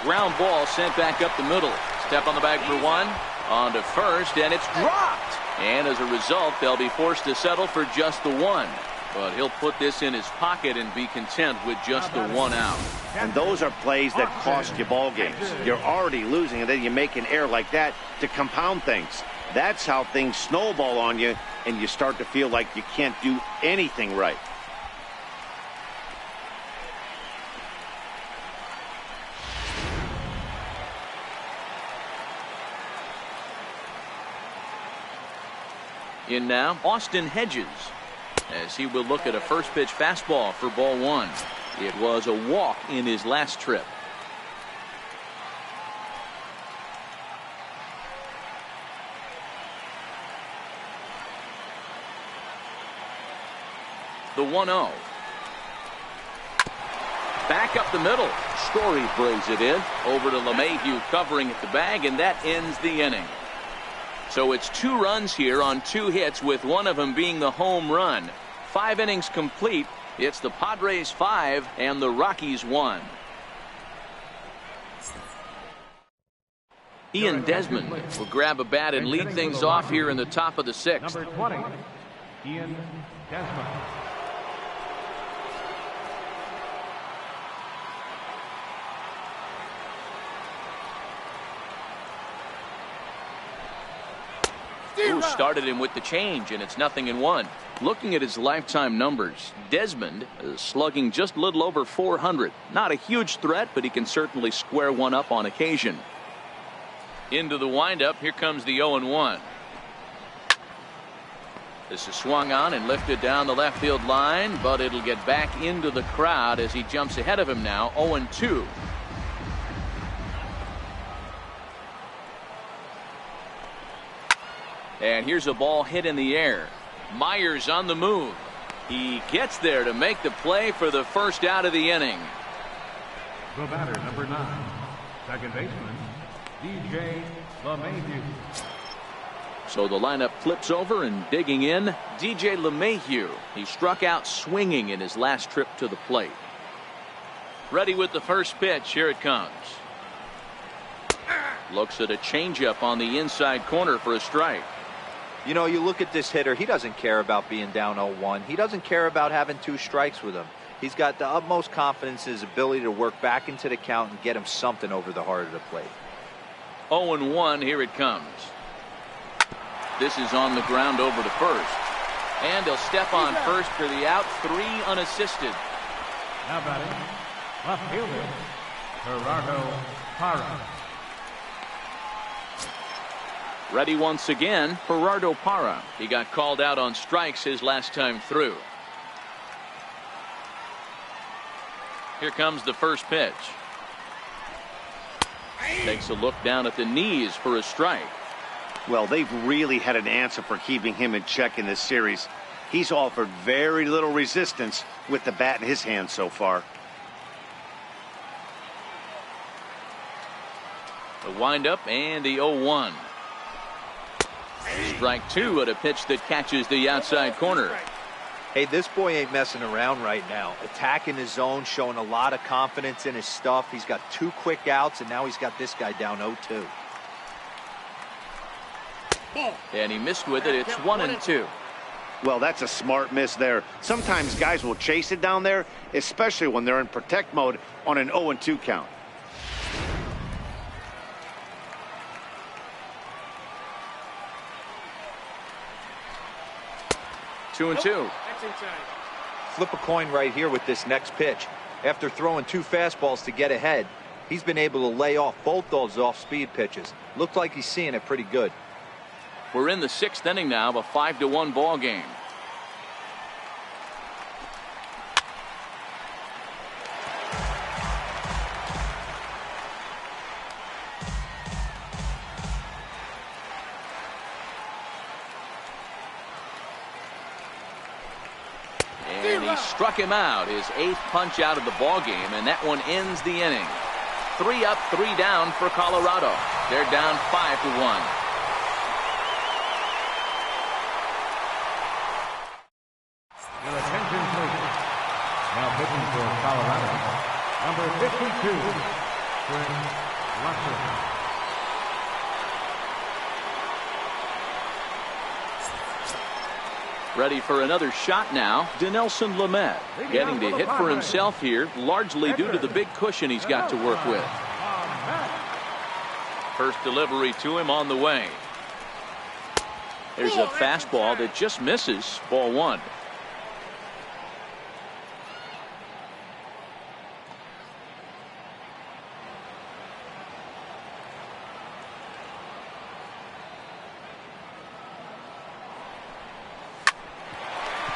Ground ball sent back up the middle. Step on the bag for one. On to first, and it's dropped. And as a result, they'll be forced to settle for just the one. But he'll put this in his pocket and be content with just the 1 out. And those are plays that cost you ball games. You're already losing, and then you make an error like that to compound things. That's how things snowball on you, and you start to feel like you can't do anything right. In now, Austin Hedges, as he will look at a first pitch fastball for ball one. It was a walk in his last trip. The 1-0. Back up the middle. Story brings it in. Over to LeMahieu covering at the bag, and that ends the inning. So it's 2 runs here on 2 hits, with one of them being the home run. 5 innings complete. It's the Padres 5 and the Rockies 1. Ian Desmond will grab a bat and lead things off here in the top of the 6th. Number 20, Ian Desmond. Who started him with the change, and it's 0-1. Looking at his lifetime numbers, Desmond is slugging just a little over 400. Not a huge threat, but he can certainly square one up on occasion. Into the windup, here comes the 0-1. This is swung on and lifted down the left field line, but it'll get back into the crowd as he jumps ahead of him now. 0-2. And here's a ball hit in the air. Myers on the move. He gets there to make the play for the first out of the inning. The batter, number 9, second baseman, DJ LeMahieu. So the lineup flips over, and digging in, DJ LeMahieu. He struck out swinging in his last trip to the plate. Ready with the first pitch. Here it comes. Looks at a changeup on the inside corner for a strike. You know, you look at this hitter, he doesn't care about being down 0-1. He doesn't care about having 2 strikes with him. He's got the utmost confidence in his ability to work back into the count and get him something over the heart of the plate. 0-1, here it comes. This is on the ground over to first. And he'll step on first for the out, 3 unassisted. Now batting, left fielder, Gerardo Parra. Ready once again, Gerardo Parra. He got called out on strikes his last time through. Here comes the first pitch. Takes a look down at the knees for a strike. Well, they've really had an answer for keeping him in check in this series. He's offered very little resistance with the bat in his hand so far. The windup and the 0-1. Strike 2 at a pitch that catches the outside corner. Hey, this boy ain't messing around right now. Attacking his zone, showing a lot of confidence in his stuff. He's got 2 quick outs, and now he's got this guy down 0-2. And he missed with it. It's 1-2. Well, that's a smart miss there. Sometimes guys will chase it down there, especially when they're in protect mode on an 0-2 count. Two and two. Flip a coin right here with this next pitch. After throwing 2 fastballs to get ahead, he's been able to lay off both those off-speed pitches. Looks like he's seeing it pretty good. We're in the 6th inning now of a 5-1 ball game. struck him out, his 8th punch out of the ball game, and that one ends the inning. 3 up, 3 down for Colorado. They're down 5-1. Your attention, please. Now pitching for Colorado, number 52, Chris Russell. Ready for another shot now, Dinelson Lamet. Getting to hit for himself here, largely due to the big cushion he's got to work with. First delivery to him on the way. There's a fastball that just misses, ball 1.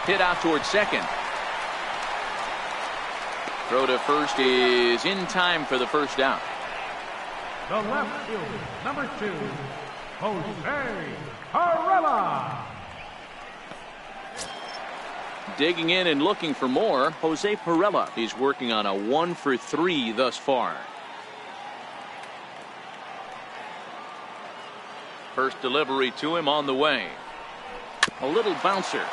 Hit out towards second. Throw to first is in time for the first out. The left fielder, number 2, Jose Carrera. Digging in and looking for more, Jose Perella. He's working on a 1 for 3 thus far. First delivery to him on the way. A little bouncer.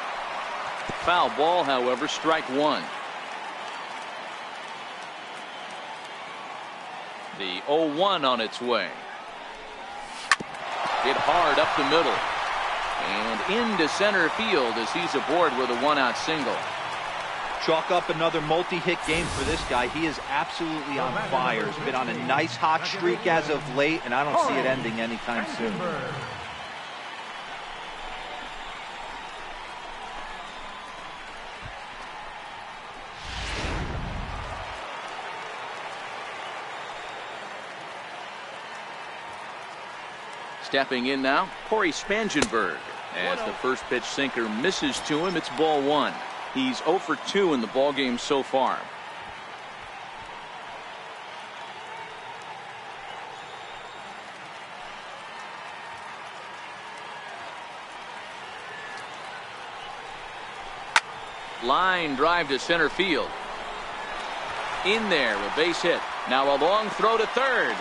Foul ball, however, strike 1. The 0-1 on its way. Hit hard up the middle. And into center field as he's aboard with a 1-out single. Chalk up another multi-hit game for this guy. He is absolutely on fire. He's been on a nice hot streak as of late, and I don't see it ending anytime soon. Stepping in now, Corey Spangenberg. As the first pitch sinker misses to him, it's ball 1. He's 0 for 2 in the ball game so far. Line drive to center field. In there, a base hit. Now a long throw to third.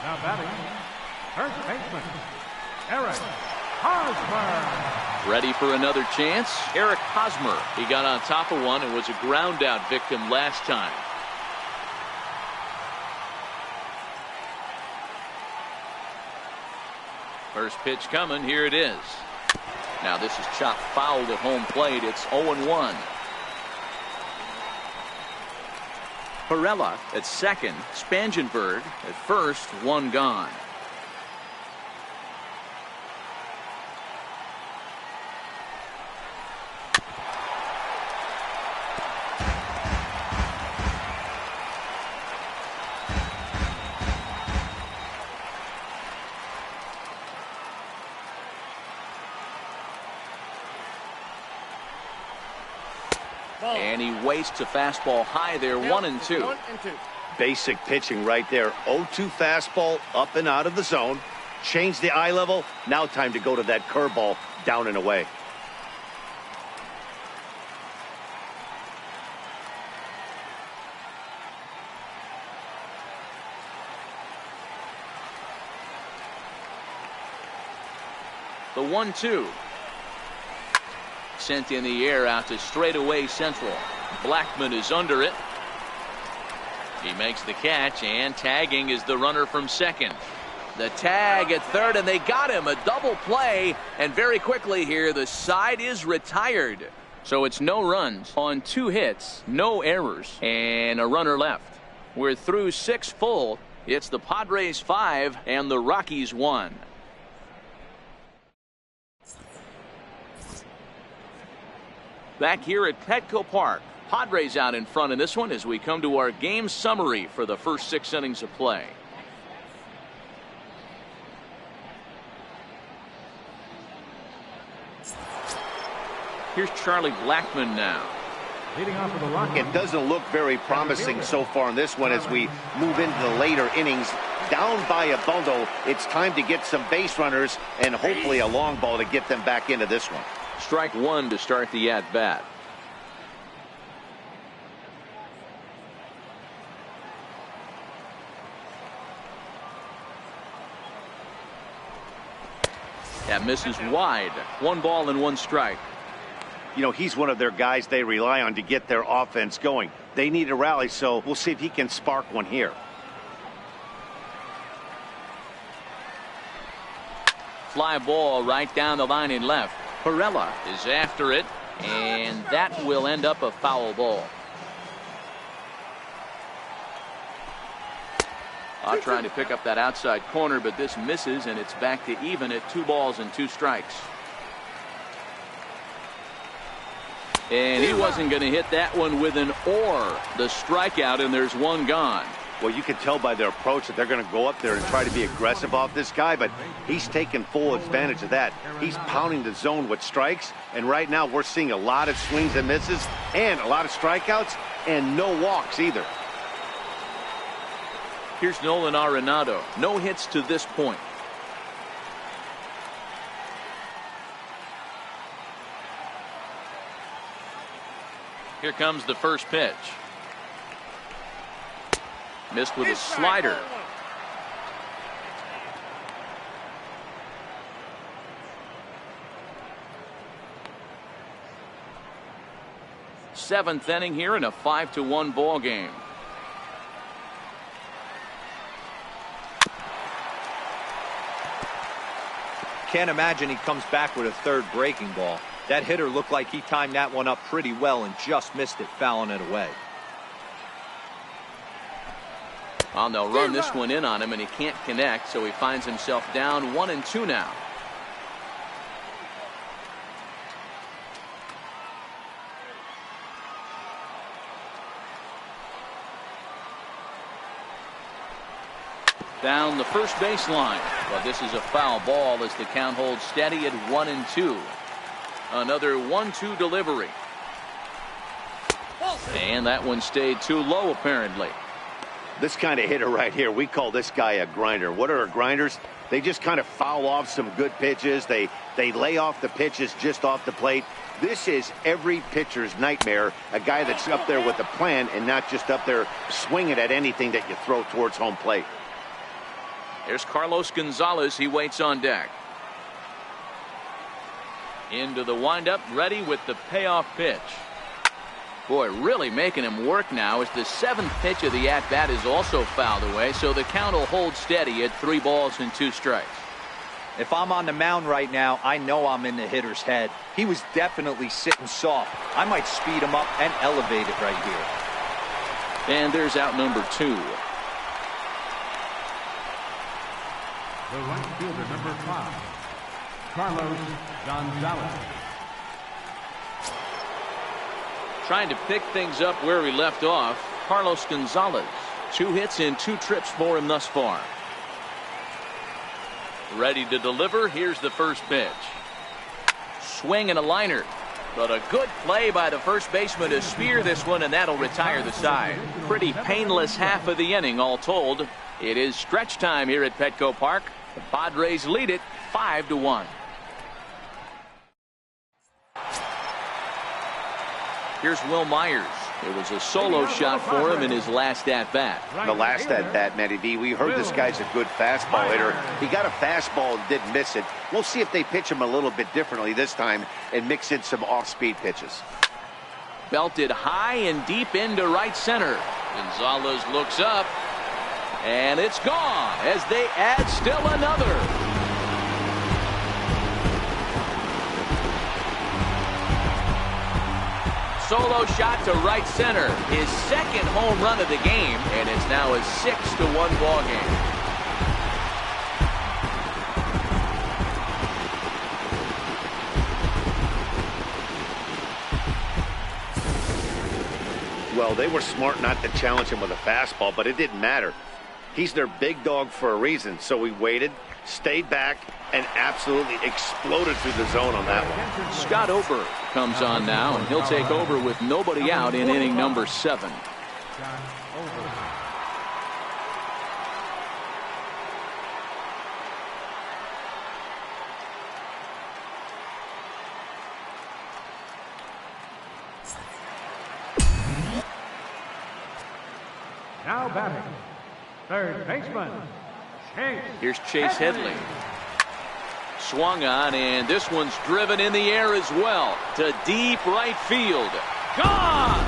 Now batting, first baseman, Eric Hosmer. Ready for another chance? Eric Hosmer. He got on top of one and was a ground out victim last time. First pitch coming. Here it is. Now this is chopped foul at home plate. It's 0-1. Perella at second, Spangenberg at first, 1 gone. And he wastes a fastball high there, 1-2. Basic pitching right there. 0-2 fastball up and out of the zone. Change the eye level. Now time to go to that curveball down and away. The 1-2. Sent in the air out to straightaway central. Blackman is under it. He makes the catch, and tagging is the runner from second. The tag at third, and they got him. A double play, and very quickly here, the side is retired. So it's no runs on 2 hits, no errors, and a runner left. We're through 6 full. It's the Padres 5 and the Rockies 1. Back here at Petco Park, Padres out in front in this one as we come to our game summary for the first 6 innings of play. Here's Charlie Blackmon now. Leading off with the Rockies. It doesn't look very promising so far in this one as we move into the later innings. down by a bundle. It's time to get some base runners and hopefully a long ball to get them back into this one. Strike one to start the at bat. That misses wide. 1 ball and 1 strike. You know, he's one of their guys they rely on to get their offense going. They need a rally, so we'll see if he can spark one here. Fly ball right down the line in left. Perella is after it, and that will end up a foul ball. Trying to pick up that outside corner, but this misses, and it's back to even at 2 balls and 2 strikes. And he wasn't going to hit that one with an or. The strikeout, and there's 1 gone. Well, you can tell by their approach that they're going to go up there and try to be aggressive off this guy, but he's taking full advantage of that. He's pounding the zone with strikes, and right now we're seeing a lot of swings and misses and a lot of strikeouts and no walks either. Here's Nolan Arenado. No hits to this point. Here comes the first pitch. Missed with a slider. Seventh inning here in a 5-1 ball game. Can't imagine he comes back with a third breaking ball. That hitter looked like he timed that one up pretty well and just missed it, fouling it away. Well, they'll run this one in on him, and he can't connect, so he finds himself down 1-2 now. Down the first baseline, but this is a foul ball as the count holds steady at 1-2. Another 1-2 delivery, and that one stayed too low apparently. This kind of hitter right here, we call this guy a grinder. What are grinders? They just kind of foul off some good pitches. They lay off the pitches just off the plate. This is every pitcher's nightmare, a guy that's up there with a plan and not just up there swinging at anything that you throw towards home plate. There's Carlos Gonzalez. He waits on deck. Into the windup, ready with the payoff pitch. Boy, really making him work now as the 7th pitch of the at-bat is also fouled away, so the count will hold steady at 3 balls and 2 strikes. If I'm on the mound right now, I know I'm in the hitter's head. He was definitely sitting soft. I might speed him up and elevate it right here. And there's out number 2. The right fielder, number 5, Carlos Gonzalez. Trying to pick things up where we left off, Carlos Gonzalez. 2 hits and 2 trips for him thus far. Ready to deliver. Here's the first pitch. Swing and a liner, but a good play by the first baseman to spear this one, and that'll retire the side. Pretty painless half of the inning all told. It is stretch time here at Petco Park. The Padres lead it 5-1. Here's Will Myers. It was a solo shot for him in his last at-bat. The last at-bat, Matty B, we heard this guy's a good fastball hitter. He got a fastball and didn't miss it. We'll see if they pitch him a little bit differently this time and mix in some off-speed pitches. Belted high and deep into right center. Gonzalez looks up, and it's gone as they add still another. Solo shot to right center, his 2nd home run of the game, and it's now a 6-1 ball game. Well, they were smart not to challenge him with a fastball, but it didn't matter. He's their big dog for a reason, so we waited, stayed back, and absolutely exploded through the zone on that one. Scott Ober comes on now, and he'll take over with nobody out in inning number 7. Now batting, third baseman, Chase. Here's Chase Headley. Swung on, and this one's driven in the air as well to deep right field. Gone!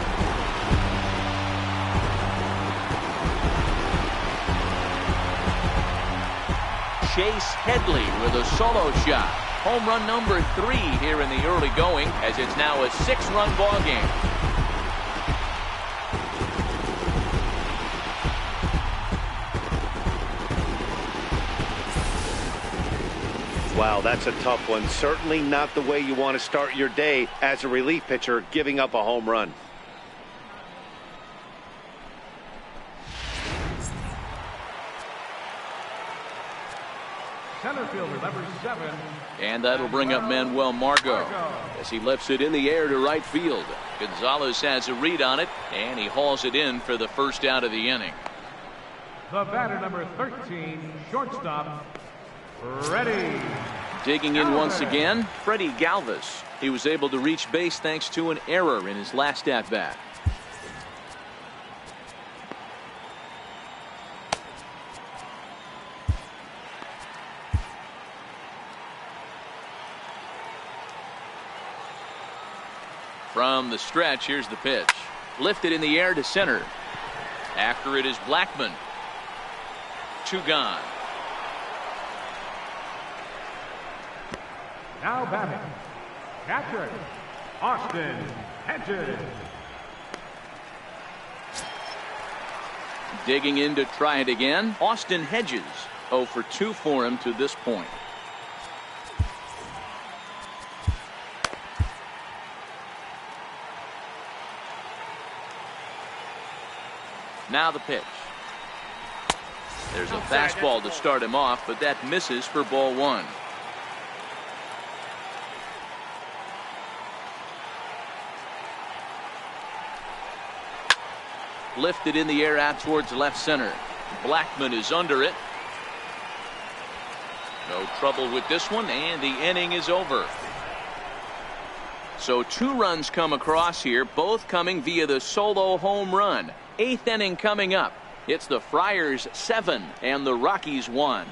Chase Headley with a solo shot. Home run number 3 here in the early going, as it's now a 6-run ball game. Wow, that's a tough one. Certainly not the way you want to start your day as a relief pitcher, giving up a home run. Center fielder number 7. And that'll bring up Manuel Margot as he lifts it in the air to right field. Gonzalez has a read on it, and he hauls it in for the first out of the inning. The batter number 13, shortstop, Freddie. Digging in once again, Freddie Galvis. He was able to reach base thanks to an error in his last at-bat. From the stretch, here's the pitch. Lifted in the air to center. After it is Blackman. 2 gone. Now batting, catcher, Austin Hedges. Digging in to try it again, Austin Hedges. 0 for 2 for him to this point. Now the pitch. There's a fastball to start him off, but that misses for ball 1. Lifted in the air out towards left center. Blackman is under it. No trouble with this one, and the inning is over. So 2 runs come across here, both coming via the solo home run. 8th inning coming up. It's the Friars 7 and the Rockies 1.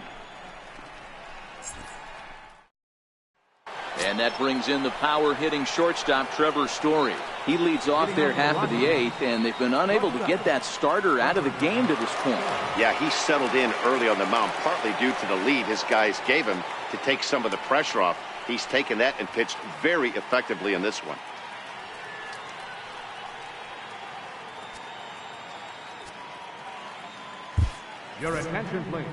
And that brings in the power hitting shortstop Trevor Story. He leads off their half of the 8th, and they've been unable to get that starter out of the game to this point. Yeah, he settled in early on the mound, partly due to the lead his guys gave him to take some of the pressure off. He's taken that and pitched very effectively in this one. Your attention, please.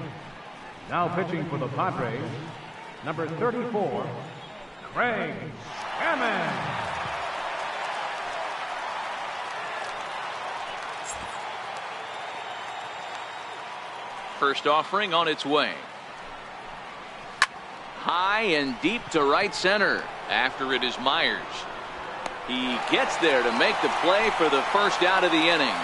Now pitching for the Padres, number 34, Craig Hammond. First offering on its way. High and deep to right center. After it is Myers. He gets there to make the play for the first out of the inning.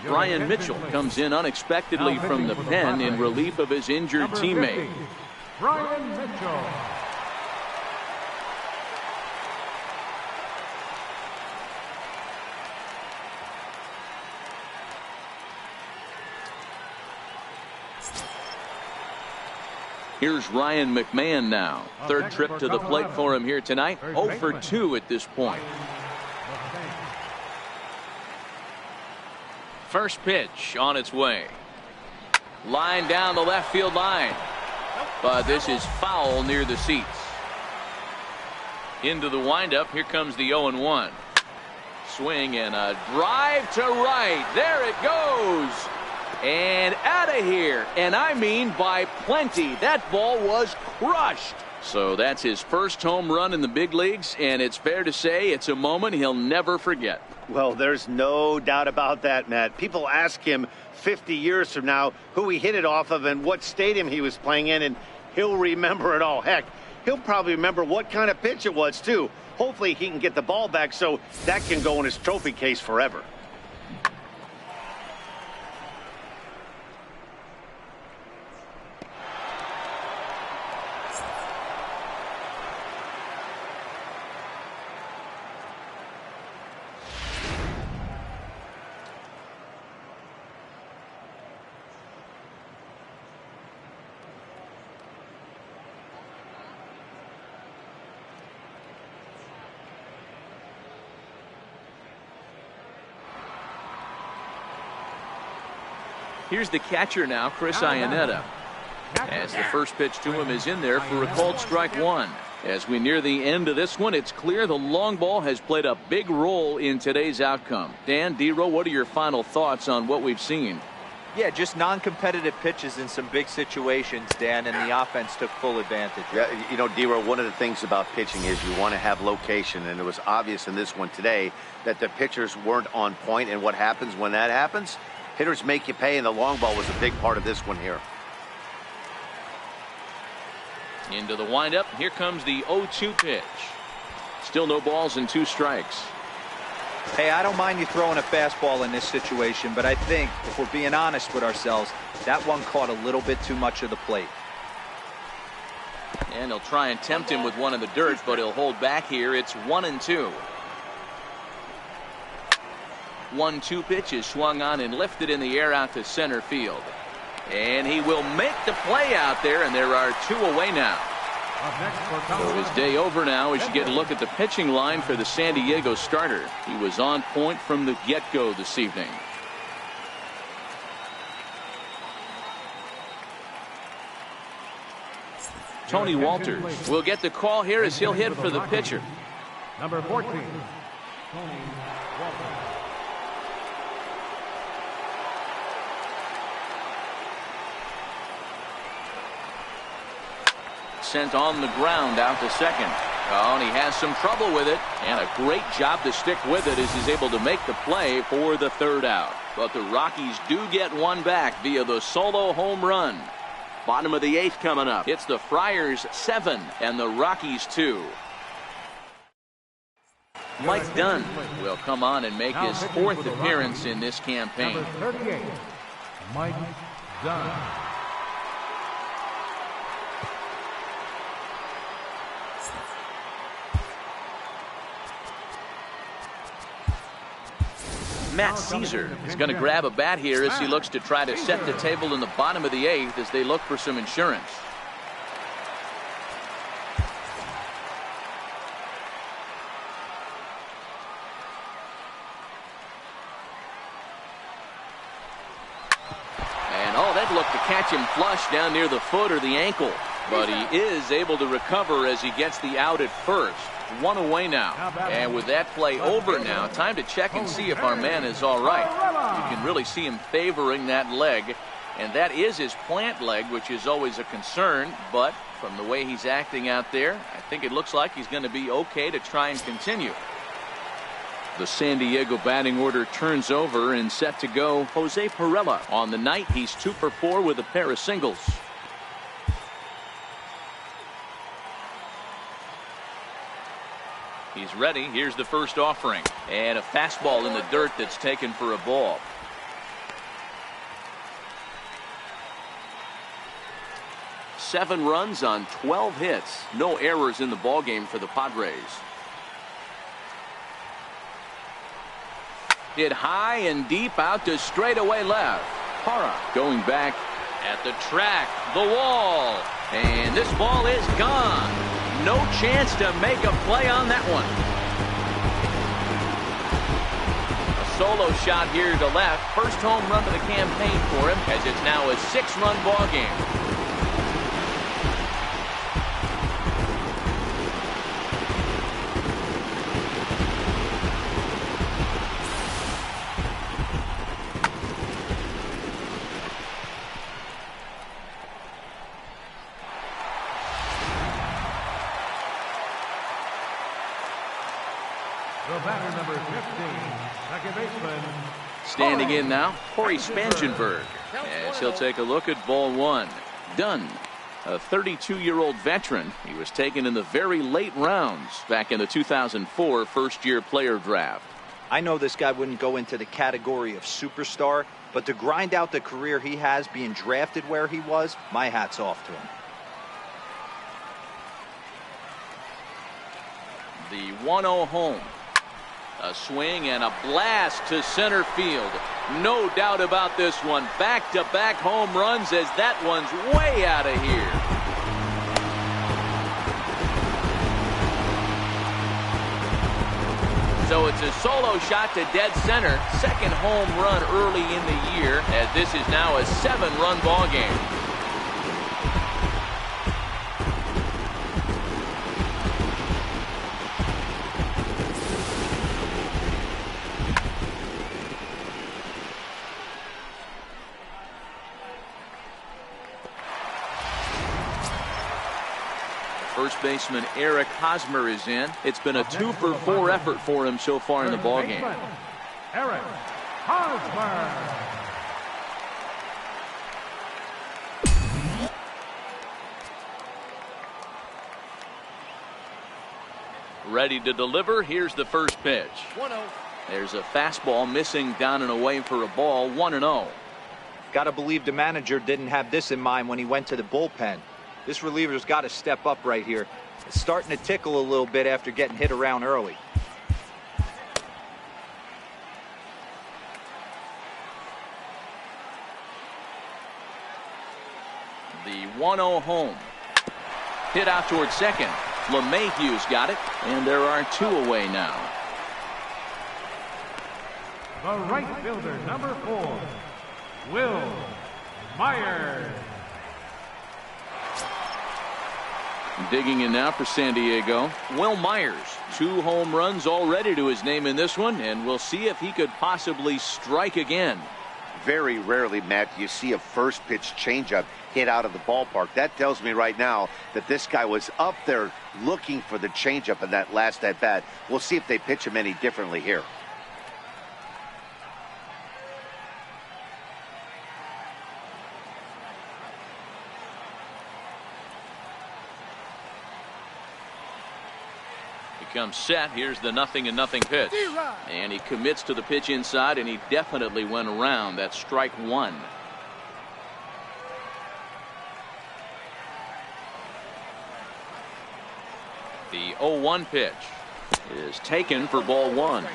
Brian Mitchell comes in unexpectedly from the pen in relief of his injured teammate. Brian Mitchell. Here's Ryan McMahon now. 3rd trip to the plate for him here tonight. 0 for 2 at this point. First pitch on its way. Line down the left field line. But this is foul near the seats. Into the windup. Here comes the 0-1. Swing and a drive to right. There it goes. And out of here. And I mean by plenty. That ball was crushed. So that's his first home run in the big leagues, and it's fair to say it's a moment he'll never forget. Well, there's no doubt about that, Matt. People ask him 50 years from now who he hit it off of and what stadium he was playing in, and he'll remember it all. Heck, he'll probably remember what kind of pitch it was, too. Hopefully he can get the ball back so that can go in his trophy case forever. Here's the catcher now, Chris Iannetta. As the first pitch to him is in there for a called strike one. As we near the end of this one, it's clear the long ball has played a big role in today's outcome. Dan, Dero, what are your final thoughts on what we've seen? Yeah, just non-competitive pitches in some big situations, Dan, and the offense took full advantage. Yeah, you know, Dero, one of the things about pitching is you want to have location, and it was obvious in this one today that the pitchers weren't on point, and what happens when that happens? Hitters make you pay, and the long ball was a big part of this one here. Into the windup. Here comes the 0-2 pitch. Still no balls and 2 strikes. Hey, I don't mind you throwing a fastball in this situation, but I think if we're being honest with ourselves, that one caught a little bit too much of the plate. And he'll try and tempt him with one in the dirt, but he'll hold back here. It's 1-2. 1-2 pitch is swung on and lifted in the air out to center field. And he will make the play out there, and there are 2 away now. So his day over now as you get a look at the pitching line for the San Diego starter. He was on point from the get-go this evening. Tony Walters will get the call here as he'll hit for the pitcher. Number 14, Tony Walters. Sent on the ground out to second. Oh, and he has some trouble with it, and a great job to stick with it as he's able to make the play for the 3rd out. But the Rockies do get one back via the solo home run. Bottom of the 8th coming up. It's the Friars 7 and the Rockies 2. Mike Dunn will come on and make his 4th appearance in this campaign. Number 38, Mike Dunn. Matt Caesar is going to grab a bat here as he looks to try to set the table in the bottom of the 8th as they look for some insurance. And oh, that looked to catch him flush down near the foot or the ankle. But he is able to recover as he gets the out at first. 1 away now. And with that play over now, time to check and see if our man is all right. You can really see him favoring that leg. And that is his plant leg, which is always a concern. But from the way he's acting out there, I think it looks like he's going to be okay to try and continue. The San Diego batting order turns over and set to go Jose Pirela. On the night, he's 2 for 4 with a pair of singles. He's ready. Here's the first offering. And a fastball in the dirt that's taken for a ball. Seven runs on 12 hits. No errors in the ballgame for the Padres. Hit high and deep out to straightaway left. Parra going back at the track. The wall. And this ball is gone. No chance to make a play on that one. A solo shot here to left. First home run of the campaign for him as it's now a 6-run ball game. The batter, number 15, second baseman. Standing in now, Corey Spangenberg, as he'll take a look at ball 1. Dunn, a 32-year-old veteran. He was taken in the very late rounds back in the 2004 first-year player draft. I know this guy wouldn't go into the category of superstar, but to grind out the career he has being drafted where he was, my hat's off to him. The 1-0 home. A swing and a blast to center field. No doubt about this one. Back-to-back home runs as that one's way out of here. So So it's a solo shot to dead center. Second home run early in the year, as this is now a 7-run ball game. First baseman Eric Hosmer is in. It's been a 2-for-4 effort for him so far in the ballgame. Eric Hosmer. Ready to deliver. Here's the first pitch. 1-0. There's a fastball missing down and away for a ball. 1-0. Got to believe the manager didn't have this in mind when he went to the bullpen. This reliever's got to step up right here. It's starting to tickle a little bit after getting hit around early. The 1-0 home. Hit out towards second. LeMahieu's got it, and there are 2 away now. The right fielder, number 4, Will Myers. Digging in now for San Diego, Will Myers. 2 home runs already to his name in this one, and we'll see if he could possibly strike again. Very rarely, Matt, you see a first pitch changeup hit out of the ballpark. That tells me right now that this guy was up there looking for the changeup in that last at bat. We'll see if they pitch him any differently here. Comes set. Here's the 0-0 pitch, and he commits to the pitch inside, and he definitely went around. That's strike 1. The 0-1 pitch is taken for ball 1.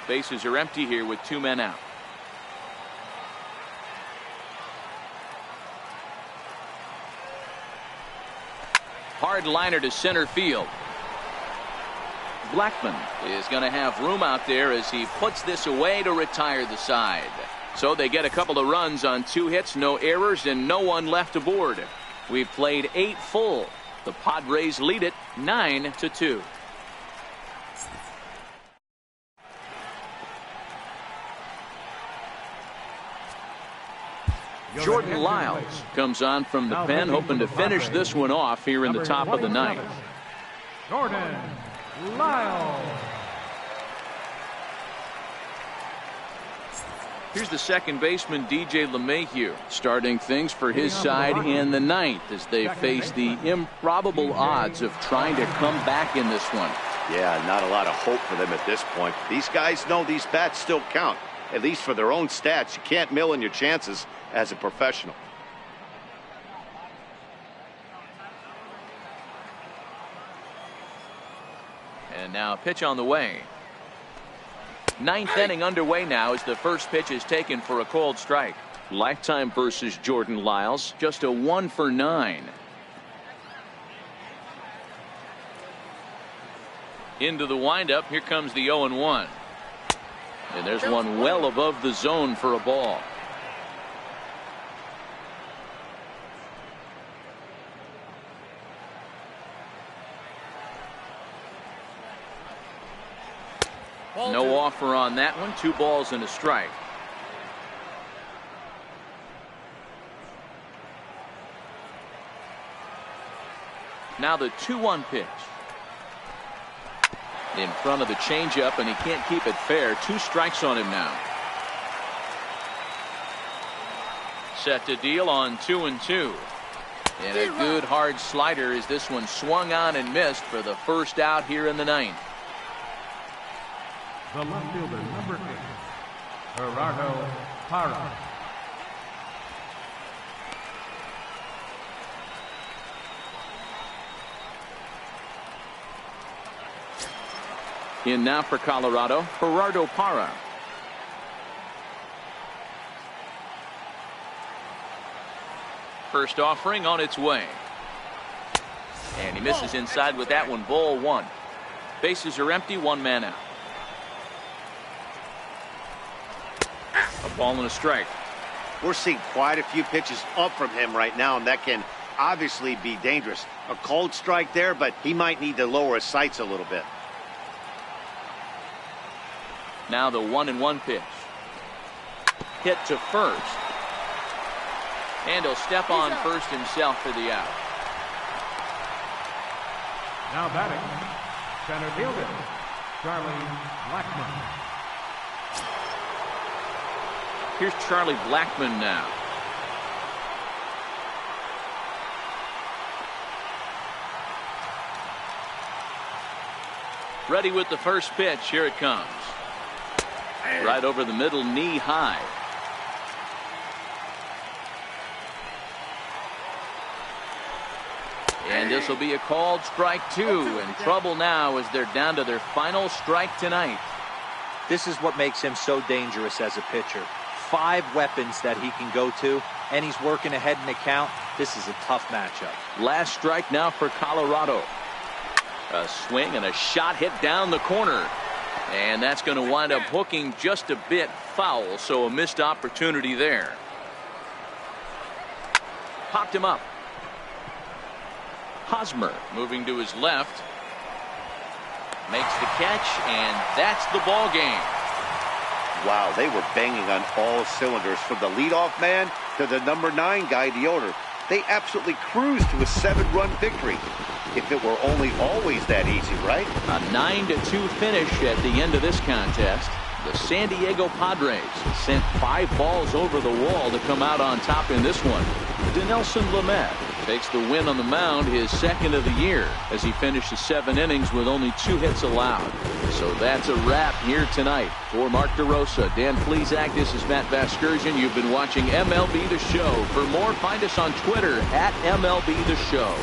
Bases are empty here with 2 men out. Hard liner to center field. Blackman is going to have room out there as he puts this away to retire the side. So they get a couple of runs on 2 hits, no errors, and no one left aboard. We've played 8 full. The Padres lead it 9-2. Jordan Lyles comes on from the pen, hoping to finish this one off here in the top of the 9th. Jordan Lyles. Here's the second baseman, DJ LeMahieu, starting things for his side in the 9th as they face the improbable odds of trying to come back in this one. Yeah, not a lot of hope for them at this point. These guys know these bats still count, at least for their own stats. You can't mill in your chances as a professional. And now a pitch on the way. 9th inning underway now as the first pitch is taken for a cold strike. Lifetime versus Jordan Lyles, just a 1 for 9. Into the windup, here comes the 0-1. And there's one well above the zone for a ball. No offer on that one. 2 balls and a strike. Now the 2-1 pitch. In front of the changeup, and he can't keep it fair. 2 strikes on him now. Set to deal on 2-2. And a good hard slider as this one swung on and missed for the first out here in the 9th. The left fielder, number 8, Gerardo Parra. In now for Colorado, Gerardo Parra. First offering on its way. And he misses inside with that one. Ball 1. Bases are empty, one man out. A ball and a strike. We're seeing quite a few pitches up from him right now, and that can obviously be dangerous. A cold strike there, but he might need to lower his sights a little bit. Now the 1-1 pitch. Hit to first. And he'll step on first himself for the out. Now batting, center fielder, Charlie Blackmon. Here's Charlie Blackmon now. Ready with the first pitch. Here it comes. Right over the middle, knee high. And this will be a called strike two. In trouble now as they're down to their final strike tonight. This is what makes him so dangerous as a pitcher. 5 weapons that he can go to, and he's working ahead in the count. This is a tough matchup. Last strike now for Colorado. A swing and a shot hit down the corner. And that's going to wind up hooking just a bit foul, so a missed opportunity there. Popped him up. Hosmer moving to his left. Makes the catch, and that's the ball game. Wow, they were banging on all cylinders from the leadoff man to the number 9 guy, the order. They absolutely cruised to a 7-run victory. If it were only always that easy, right? A 9-2 finish at the end of this contest. The San Diego Padres sent 5 balls over the wall to come out on top in this one. Dinelson Lamet takes the win on the mound, his second of the year, as he finishes 7 innings with only 2 hits allowed. So that's a wrap here tonight. For Mark DeRosa, Dan Plesac, this is Matt Vasgersian. You've been watching MLB The Show. For more, find us on Twitter at MLB The Show.